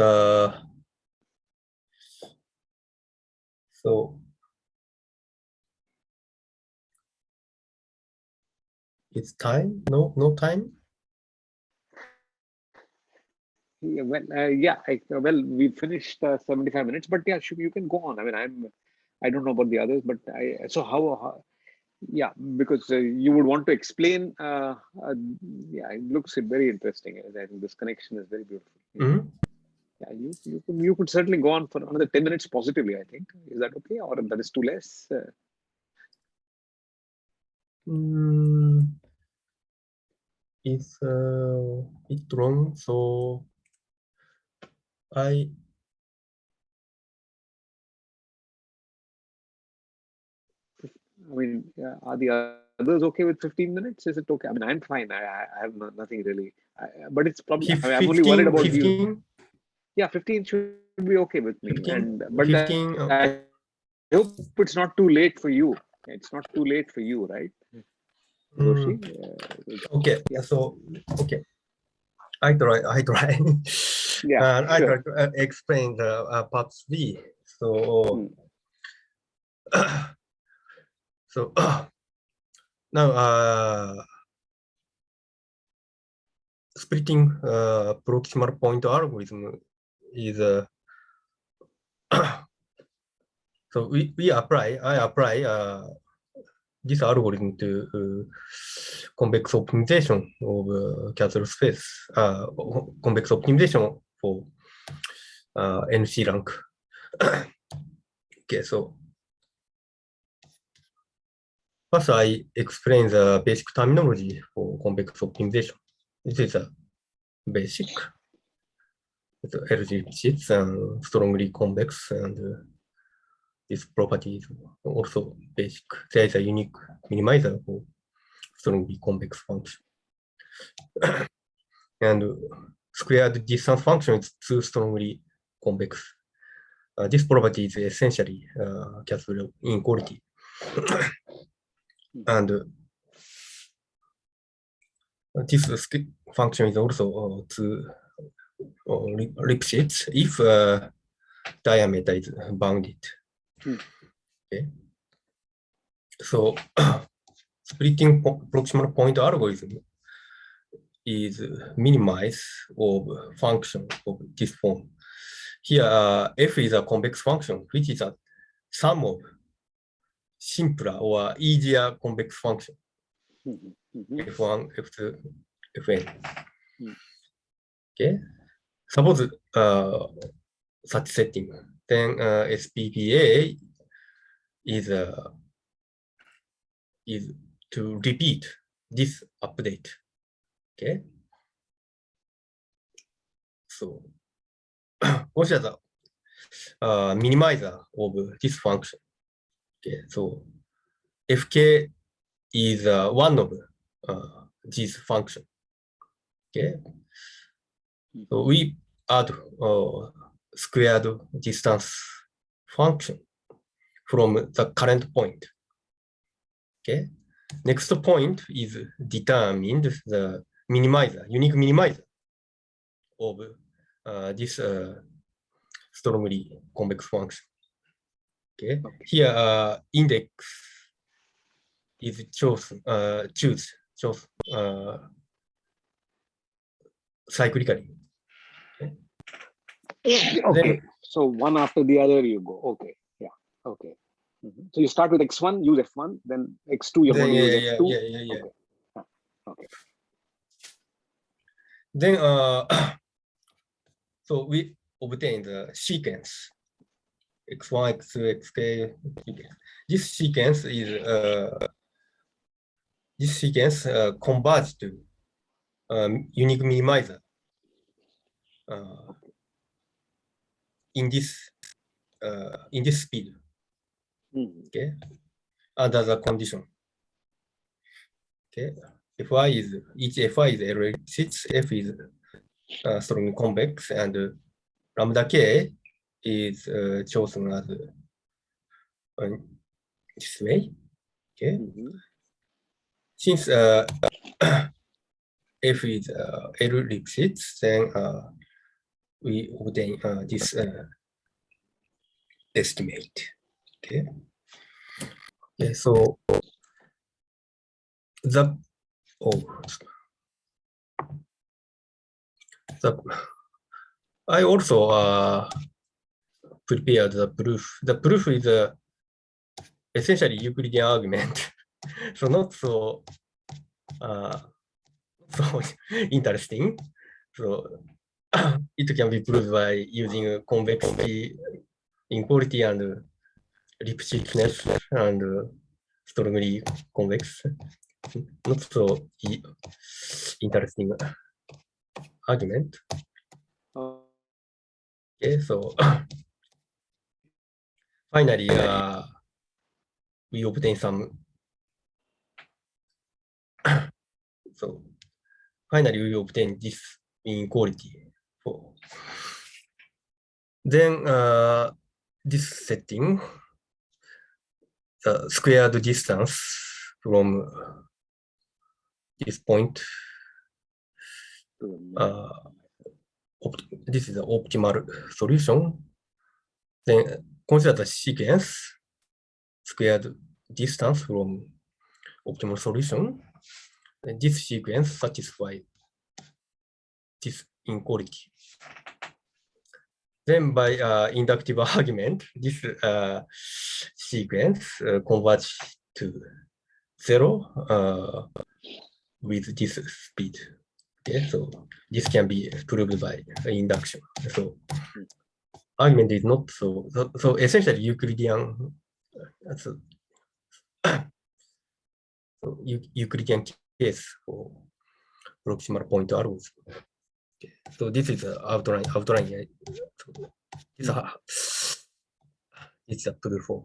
so it's time? No time? Yeah, well, we finished 75 minutes, but yeah, you can go on. I mean, I don't know about the others, but so how yeah, because you would want to explain. Yeah, it looks very interesting. I think this connection is very beautiful. Yeah, you could certainly go on for another 10 minutes positively, I think. Is that okay, or that is too less? It's a bit wrong, so I mean, are the others okay with 15 minutes? Is it okay? I mean, I'm fine. I have nothing really. But it's probably, I'm only worried about 15? Yeah, 15 should be okay with me. 15? But 15? I hope it's not too late for you. It's not too late for you, right? Hiroshi? Okay, Yeah. so, okay. I try. Yeah, I sure. try to explain the part 3. So, so now splitting proximal point algorithm is so I apply this algorithm to convex optimization of Castle space, convex optimization for NC rank. Okay, so first I explain the basic terminology for convex optimization. This is a basic. LG sheets and strongly convex, and this property is also basic. There is a unique minimizer for strongly convex function. And squared distance function is too strongly convex. This property is essentially Castle inequality. And this function is also to Lipschitz if diameter is bounded. Okay. So splitting proximal point algorithm is minimize of function of this form. Here, f is a convex function, which is a sum of simpler or easier convex function. F1, F2, Fn. Okay. Suppose such setting, then SPPA is to repeat this update. Okay. So consider the minimizer of this function. Okay. So Fk is one of these function. Okay. So we add squared distance function from the current point. Okay. Next point is determined the minimizer, unique minimizer of this strongly convex function. Okay. Here index is chosen cyclically. Okay. Then, so one after the other you go. Okay. Yeah. Okay. So you start with x1, use f1, then x2 you're going to use f2. Yeah. Okay. Then so we obtain the sequence x1, x2, xk. This sequence is converges to unique minimizer in this speed. Okay, under the condition. Okay, Fi is each Fi is L6, F is strongly convex, and lambda k is chosen as this way. Okay, since F is L6, then we obtain this estimate. Okay. Okay, so I also prepared the proof. The proof is essentially Euclidean argument, so not so interesting. So it can be proved by using convexity, inequality, and Lipschitzness and strongly convex. Not so interesting argument. Okay, so finally, we obtain some So finally, we obtain this inequality. Then this setting, the squared distance from this point, this is the optimal solution. Then consider the sequence, squared distance from optimal solution. And this sequence satisfies this inequality. Then by inductive argument, this sequence converges to 0 with this speed. Okay, so this can be proved by induction. So argument is not so essentially Euclidean. So Euclidean case for proximal point algorithm. Okay. So this is the outline. It's a proof of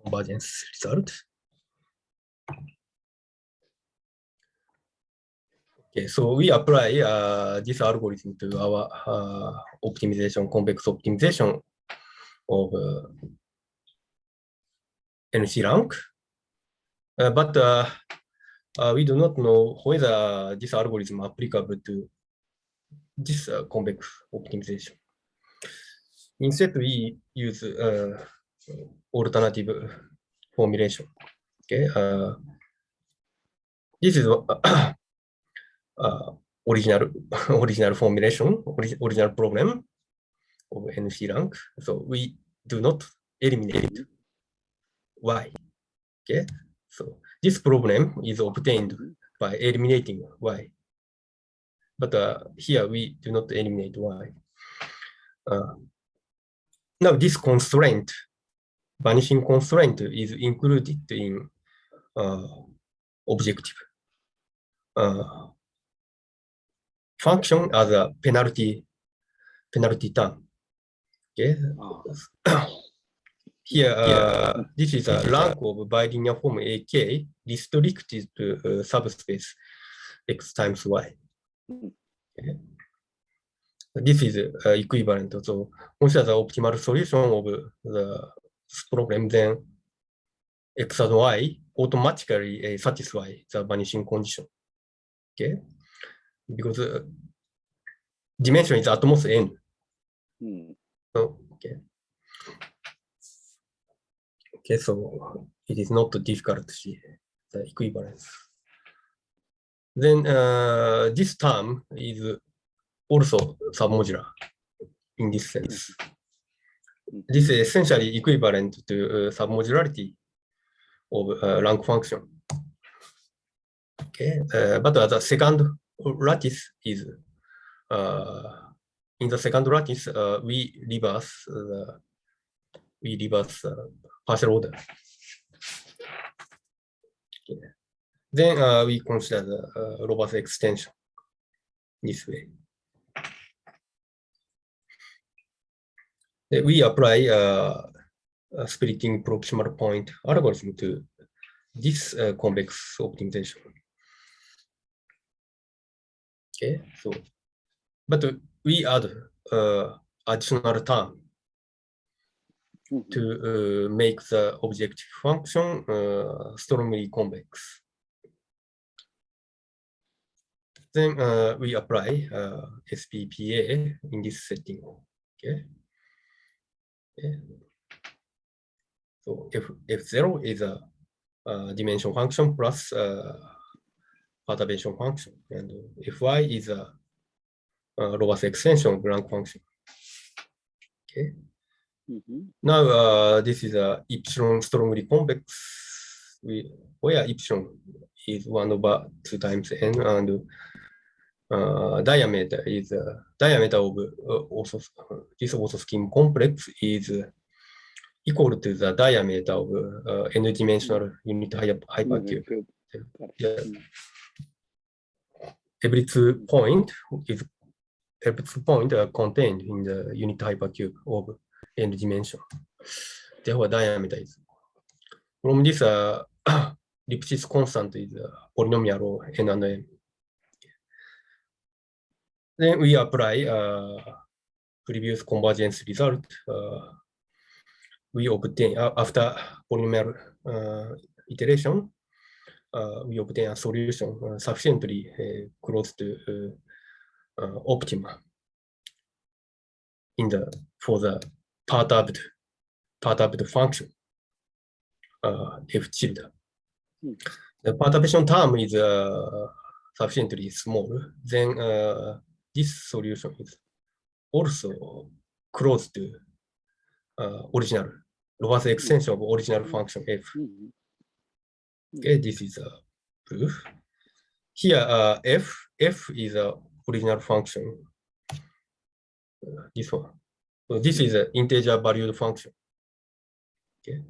convergence result. Okay, so we apply this algorithm to our optimization, convex optimization of NC rank, but we do not know whether this algorithm is applicable to this convex optimization. Instead, we use alternative formulation. Okay, this is original formulation, original problem of NC rank. So we do not eliminate y. Okay, so this problem is obtained by eliminating y. But here we do not eliminate y. Now this constraint, vanishing constraint, is included in objective function as a penalty term. Okay. Here, this is a rank of bilinear form AK restricted to subspace x times y. Okay. This is equivalent. So consider the optimal solution of this problem, then x and y automatically satisfy the vanishing condition. Okay, because dimension is at most n. So, okay, so it is not difficult to see the equivalence. Then this term is also submodular in this sense. This is essentially equivalent to submodularity of rank function. Okay, but the second lattice is in the second lattice we reverse partial order. Okay. Then we consider the robust extension this way. Then we apply a splitting proximal point algorithm to this convex optimization. Okay, so but we add additional term to make the objective function strongly convex. Then we apply SPPA in this setting. Okay. So F0 is a dimension function plus perturbation function, and Fy is a robust extension of rank function. Okay. Now this is a epsilon strongly convex, where epsilon is 1/2 times n, and diameter is diameter of this ortho scheme complex is equal to the diameter of n-dimensional unit hypercube. Yeah. Every two point are contained in the unit hypercube of n dimension. Therefore, diameter is. From this Lipschitz constant is a polynomial of n and m. Then we apply previous convergence result. We obtain after polynomial iteration. We obtain a solution sufficiently close to optima for the perturbed function f tilde. The perturbation term is sufficiently small. Then this solution is also close to original lowest extension of original function f. Okay, this is a proof. Here, f is a original function. This one. So this is an integer valued function. Okay,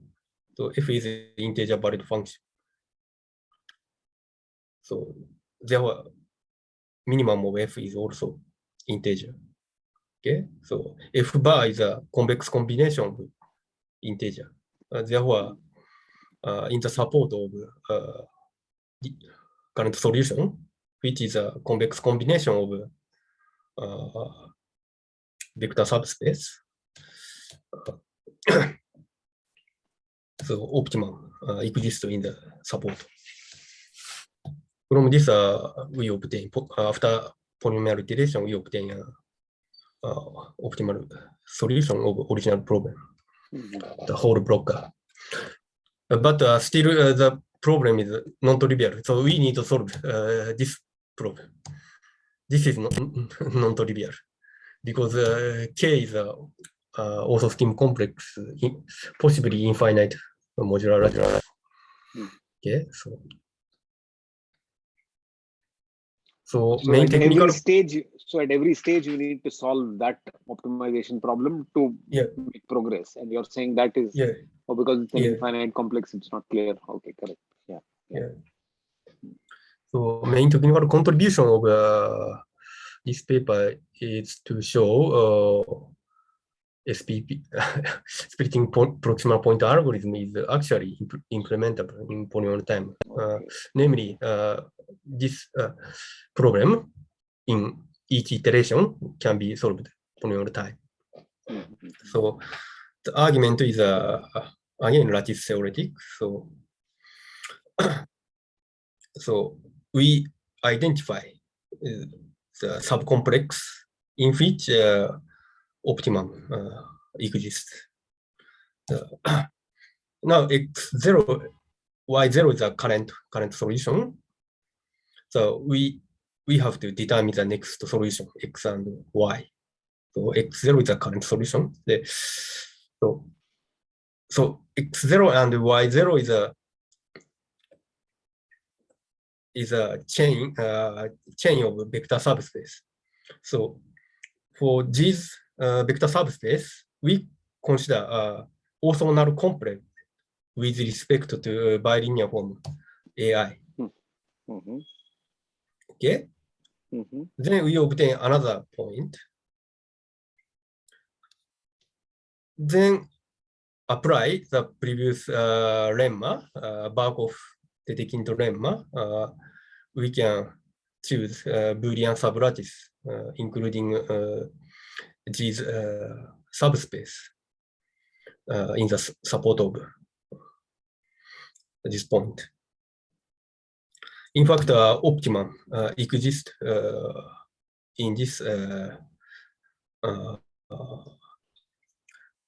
so f is an integer valued function. So therefore, minimum of f is also integer. Okay, so f bar is a convex combination of integer. Therefore, in the support of the current solution, which is a convex combination of vector subspace, so optimum exists in the support. From this, we obtain after polynomial iteration, we obtain optimal solution of original problem, the whole blocker. But still, the problem is non-trivial. So we need to solve this problem. This is non-trivial because K is also scheme complex, possibly infinite modular. Okay, so main technical. At every stage, you need to solve that optimization problem to make progress. And you're saying that is because it's an infinite complex, it's not clear. Okay, correct. Yeah. So main technical contribution of this paper is to show SPP splitting proximal point algorithm is actually implementable in polynomial time. Namely, this problem in each iteration can be solved polynomial time. So the argument is again lattice theoretic. So we identify the subcomplex in which optimum exists. Now x0, y0 is a current solution. So we have to determine the next solution, x and y. So x0 is a current solution. So x0 and y0 is a chain of vector subspace. So for this vector subspace, we consider orthogonal complex with respect to bilinear form AI. Okay. Then we obtain another point. Then apply the previous lemma, Barkov-Dedekind lemma. We can choose Boolean sublattice, including these subspace in the support of this point. In fact, optimum exists in this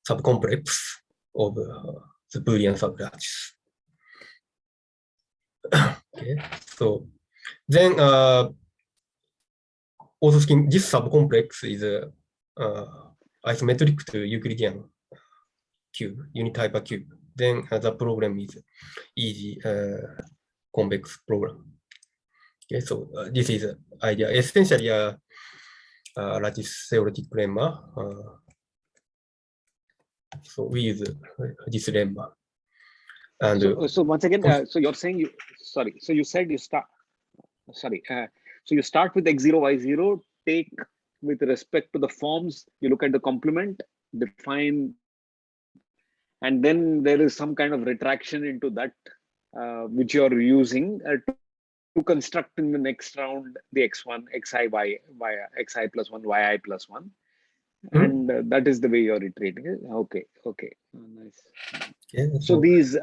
subcomplex of the Boolean sublattice. Okay, so then also scheme, this subcomplex is isometric to Euclidean cube, unit hypercube. Then the problem is easy convex program. Okay, so this is the idea. Essentially, lattice theoretic lemma. So we use this lemma. And so once again, so you're saying so you said you start. So you start with x0, y0. Take with respect to the forms. You look at the complement, define, and then there is some kind of retraction into that which you're using to construct in the next round the x1, xi, y, xi plus 1, yi plus 1. And that is the way you're iterating it. Okay, okay, nice. Yeah, So these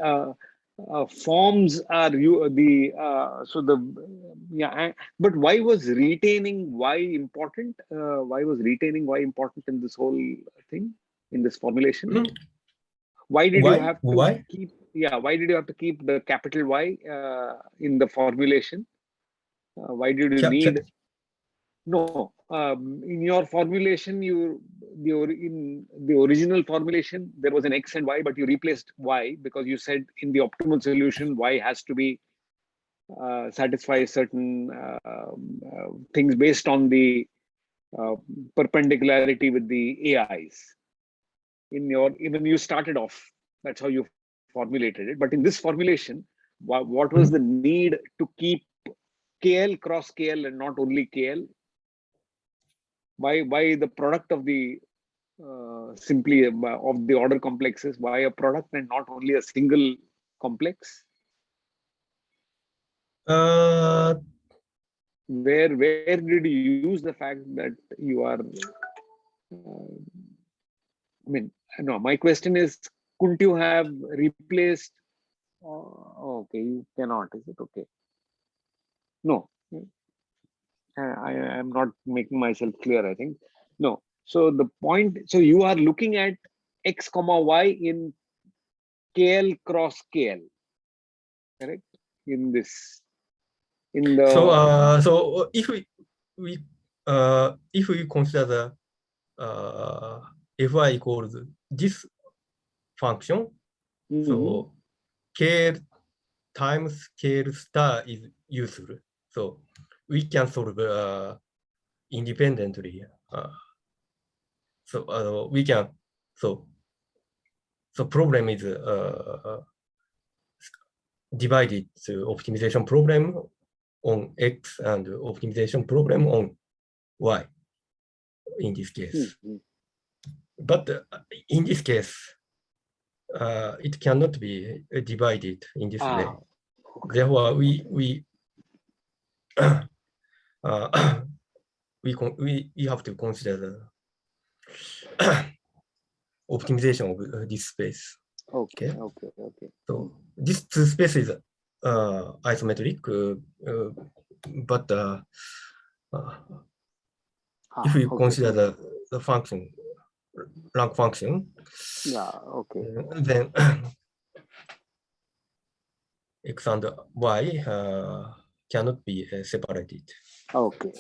forms are but why was retaining y important? Why was retaining y important in this whole thing, in this formulation? Why did you have to keep? Yeah, why did you have to keep the capital Y in the formulation? Why did you need? No, in your formulation, in the original formulation, there was an X and Y, but you replaced Y because you said in the optimal solution, Y has to be satisfy certain things based on the perpendicularity with the AIs. Even you started off, that's how you formulated it. But in this formulation, what was the need to keep KL cross KL and not only KL? Why the product of the simply of the order complexes? Why a product and not only a single complex? Where did you use the fact that you are? No. My question is, couldn't you have replaced? Okay, you cannot. Is it okay? No. I am not making myself clear, I think. No. So the point, so you are looking at X comma Y in KL cross KL, correct? In this, in the. So if we consider the Fy equals this function, so KL times KL star is useful. So we can solve independently. So we can. So problem is divided to optimization problem on X and optimization problem on Y in this case. But in this case, it cannot be divided in this way. Okay. Therefore, we have to consider the optimization of this space. Okay. So this two space is isometric, but if we consider the function, rank function, then X and Y cannot be separated. Okay.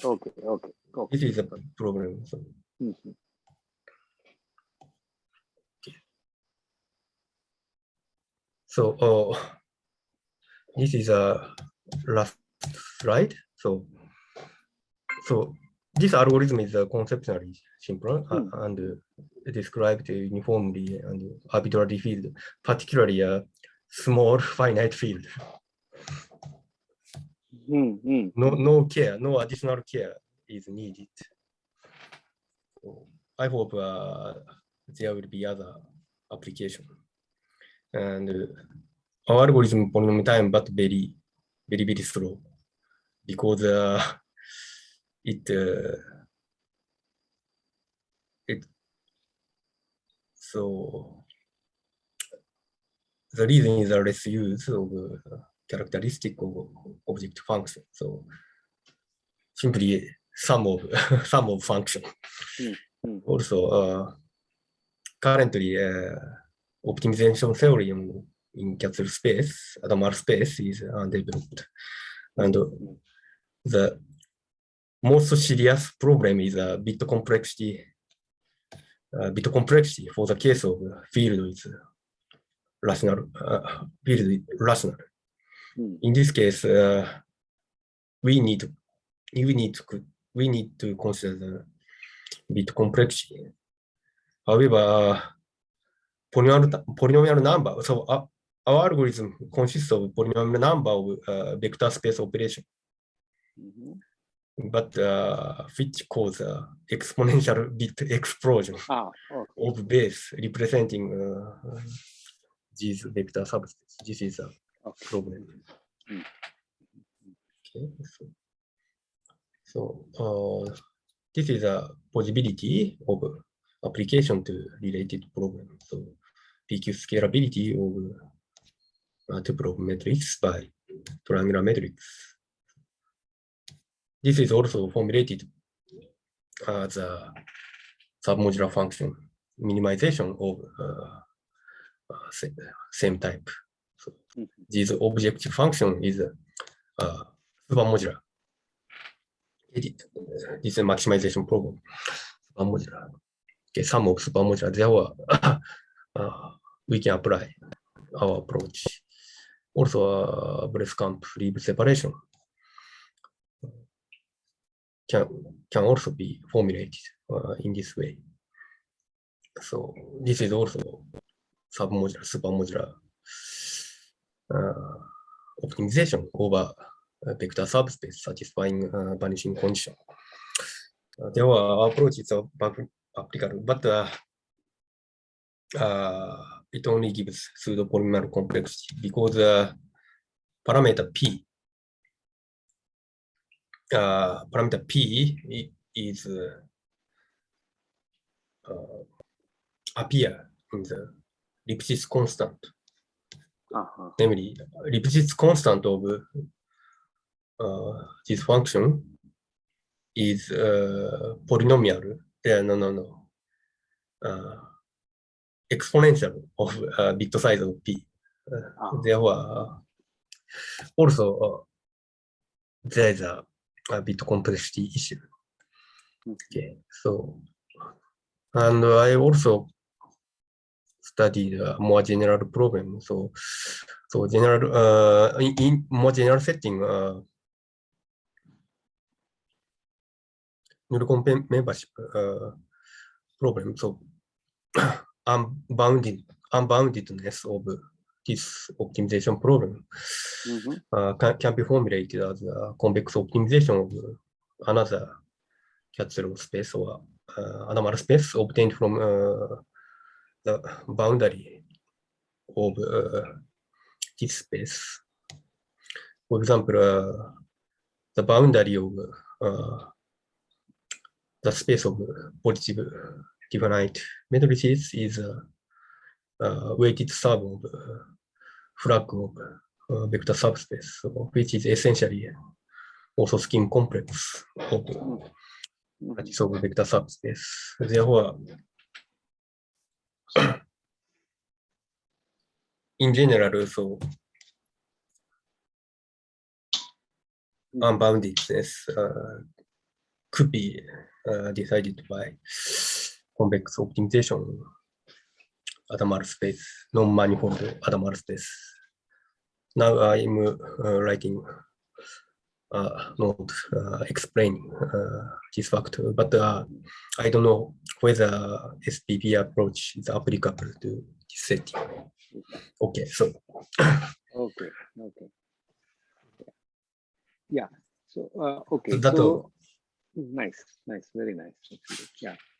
This is a problem. So. So this is a last slide. So this algorithm is conceptually simple and described uniformly and arbitrary field, particularly a small finite field. No care, no additional care is needed. So I hope there will be other application. And our algorithm polynomial time, but very slow, because so the reason is a less use of characteristic of object function. So simply sum of function. Also, currently optimization theory in capital space, Hadamard space is undeveloped. And the most serious problem is bit complexity. Bit complexity for the case of field is rational. In this case, we need to consider the bit complexity. However, polynomial number. So our algorithm consists of polynomial number of vector space operation, but which cause exponential bit explosion of base representing these vector subspace. This is Okay. problem. Mm. Okay, this is a possibility of application to related problem. So PQ scalability of tuple matrix by triangular matrix. This is also formulated as a submodular function minimization of same type. So this objective function is supermodular. This is a maximization problem. Supermodular. Okay, sum of supermodular. Therefore, we can apply our approach. Also, Breiskamp leaf separation can also be formulated in this way. So this is also submodular, supermodular optimization over vector subspace satisfying vanishing condition. Therefore, our approach is applicable, but it only gives pseudo-polynomial complexity because parameter P is appear in the Lipschitz constant. Namely, Lipschitz constant of this function is polynomial. Exponential of bit size of P. Therefore, also there is a bit complexity issue. Okay, so, and I also studied a more general problem. So general in more general setting, null membership problem. So unboundedness of this optimization problem can be formulated as a convex optimization of another Katsuro space or anomalous space obtained from the boundary of this space. For example, the boundary of the space of positive definite matrices is a weighted sum of flag of vector subspace, which is essentially also scheme complex of of vector subspace. Therefore, in general, so unboundedness could be decided by convex optimization Hadamard space, non-manifold Hadamard space. Now I'm writing a note explaining this factor, but I don't know whether SPP approach is applicable to this setting. Okay, so. Okay. Yeah. So okay. That's so nice, very nice. Yeah.